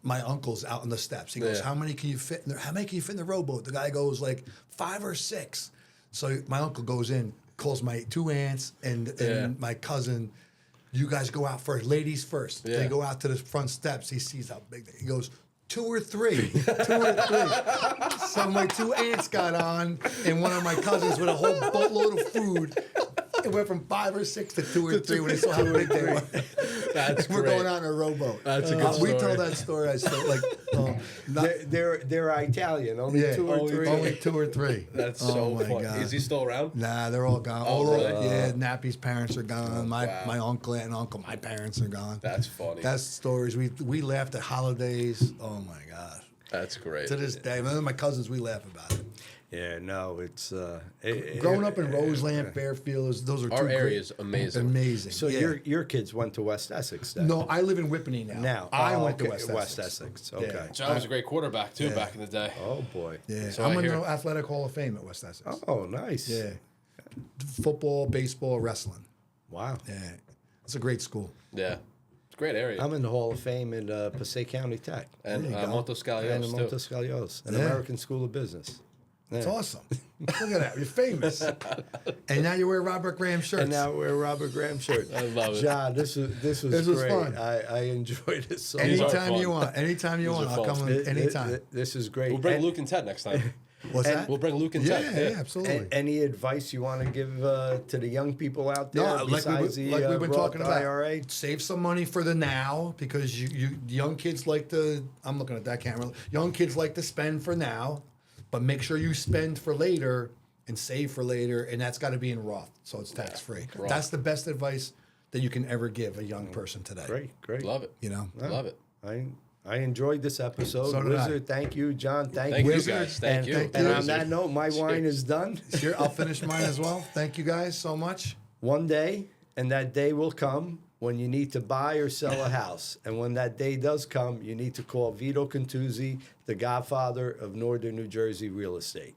[SPEAKER 7] My uncle's out on the steps. He goes,
[SPEAKER 8] Yeah.
[SPEAKER 7] how many can you fit in the rowboat? The guy goes like 5 or 6. So my uncle goes in, calls my 2 aunts and my cousin. You guys go out first, ladies first.
[SPEAKER 8] Yeah.
[SPEAKER 7] They go out to the front steps. He sees how big he goes. 2 or 3, 2 or 3. So my 2 aunts got on, and one of my cousins with a whole boatload of food. It went from 5 or 6 to 2 or 3 when they saw how big they were.
[SPEAKER 8] That's
[SPEAKER 7] We're
[SPEAKER 8] great.
[SPEAKER 7] going on a rowboat.
[SPEAKER 8] That's a good
[SPEAKER 7] We
[SPEAKER 8] story.
[SPEAKER 7] tell that story. I still like.
[SPEAKER 9] They're Italian. Only
[SPEAKER 7] Yeah,
[SPEAKER 9] 2 or 3.
[SPEAKER 7] Only 2 or 3.
[SPEAKER 8] That's
[SPEAKER 7] Oh
[SPEAKER 8] so
[SPEAKER 7] my
[SPEAKER 8] funny.
[SPEAKER 7] God.
[SPEAKER 8] Is he still around?
[SPEAKER 7] Nah, they're all gone.
[SPEAKER 8] Oh, really?
[SPEAKER 7] Yeah, Nappy's parents are gone. My
[SPEAKER 8] wow.
[SPEAKER 7] uncle and uncle, my parents are gone.
[SPEAKER 8] That's funny.
[SPEAKER 7] That's stories. We laughed at holidays. Oh my gosh.
[SPEAKER 8] That's great.
[SPEAKER 7] To this day, my cousins, we laugh about it.
[SPEAKER 9] Yeah, no, it's
[SPEAKER 7] Growing up in Roseland, Fairfield, those are
[SPEAKER 8] Our
[SPEAKER 7] two
[SPEAKER 8] area
[SPEAKER 7] great-
[SPEAKER 8] is amazing.
[SPEAKER 7] Amazing.
[SPEAKER 9] So
[SPEAKER 7] yeah.
[SPEAKER 9] your kids went to West Essex then?
[SPEAKER 7] No, I live in Whippany now.
[SPEAKER 9] Now
[SPEAKER 7] I
[SPEAKER 9] Oh,
[SPEAKER 7] went to
[SPEAKER 9] okay,
[SPEAKER 7] West
[SPEAKER 9] West
[SPEAKER 7] Essex.
[SPEAKER 9] Essex. Okay.
[SPEAKER 7] Yeah.
[SPEAKER 8] John was a great quarterback too
[SPEAKER 7] Yeah.
[SPEAKER 8] back in the day.
[SPEAKER 9] Oh boy.
[SPEAKER 7] Yeah,
[SPEAKER 8] So
[SPEAKER 7] I'm
[SPEAKER 8] I
[SPEAKER 7] in
[SPEAKER 8] hear-
[SPEAKER 7] the Athletic Hall of Fame at West Essex.
[SPEAKER 9] Oh, nice.
[SPEAKER 7] Yeah, football, baseball, wrestling.
[SPEAKER 9] Wow.
[SPEAKER 7] Yeah, it's a great school.
[SPEAKER 8] Yeah, it's a great area.
[SPEAKER 9] I'm in the Hall of Fame at Passaic County Tech.
[SPEAKER 8] And
[SPEAKER 7] There you go.
[SPEAKER 8] Monte Scalios
[SPEAKER 9] And
[SPEAKER 8] too.
[SPEAKER 9] Monte Scalios, an
[SPEAKER 7] Yeah.
[SPEAKER 9] American School of Business.
[SPEAKER 7] It's
[SPEAKER 9] Yeah.
[SPEAKER 7] awesome. Look at that, you're famous. And now you wear Robert Graham shirts.
[SPEAKER 9] And now we're Robert Graham shirt.
[SPEAKER 8] I love it.
[SPEAKER 9] John, this was
[SPEAKER 7] This was
[SPEAKER 9] great.
[SPEAKER 7] fun.
[SPEAKER 9] I enjoyed it so
[SPEAKER 8] These are
[SPEAKER 9] much.
[SPEAKER 7] anytime you
[SPEAKER 8] fun.
[SPEAKER 7] want. Anytime you
[SPEAKER 8] These
[SPEAKER 7] want,
[SPEAKER 8] are
[SPEAKER 7] I'll
[SPEAKER 8] fun.
[SPEAKER 7] come in anytime.
[SPEAKER 9] This is great.
[SPEAKER 8] We'll bring
[SPEAKER 9] And-
[SPEAKER 8] Luke and Ted next time.
[SPEAKER 7] What's that?
[SPEAKER 8] We'll bring Luke and
[SPEAKER 7] yeah,
[SPEAKER 8] Ted.
[SPEAKER 7] yeah, absolutely.
[SPEAKER 9] Any advice you want to give to the young people out there
[SPEAKER 7] No,
[SPEAKER 9] besides
[SPEAKER 7] we've
[SPEAKER 9] the
[SPEAKER 7] been
[SPEAKER 9] Roth
[SPEAKER 7] talking about.
[SPEAKER 9] IRA?
[SPEAKER 7] Save some money for the now because you young kids like to. I'm looking at that camera. Young kids like to spend for now, but make sure you spend for later and save for later, and that's got to be in Roth, so it's tax free.
[SPEAKER 8] Roth.
[SPEAKER 7] That's the best advice that you can ever give a young person today.
[SPEAKER 9] Great.
[SPEAKER 8] Love it.
[SPEAKER 7] You know.
[SPEAKER 8] Love it.
[SPEAKER 9] I enjoyed this episode.
[SPEAKER 7] So did I.
[SPEAKER 9] Wizard, thank you. John, thank
[SPEAKER 8] Thank
[SPEAKER 9] you.
[SPEAKER 8] you
[SPEAKER 7] Wizard,
[SPEAKER 8] guys. Thank
[SPEAKER 9] and,
[SPEAKER 8] you.
[SPEAKER 7] thank
[SPEAKER 9] And
[SPEAKER 7] you.
[SPEAKER 9] on that note, my wine is done.
[SPEAKER 7] Here, I'll finish mine as well. Thank you guys so much.
[SPEAKER 9] One day, and that day will come when you need to buy or sell a house. And when that day does come, you need to call Vito Cantuzzi, the godfather of Northern New Jersey real estate.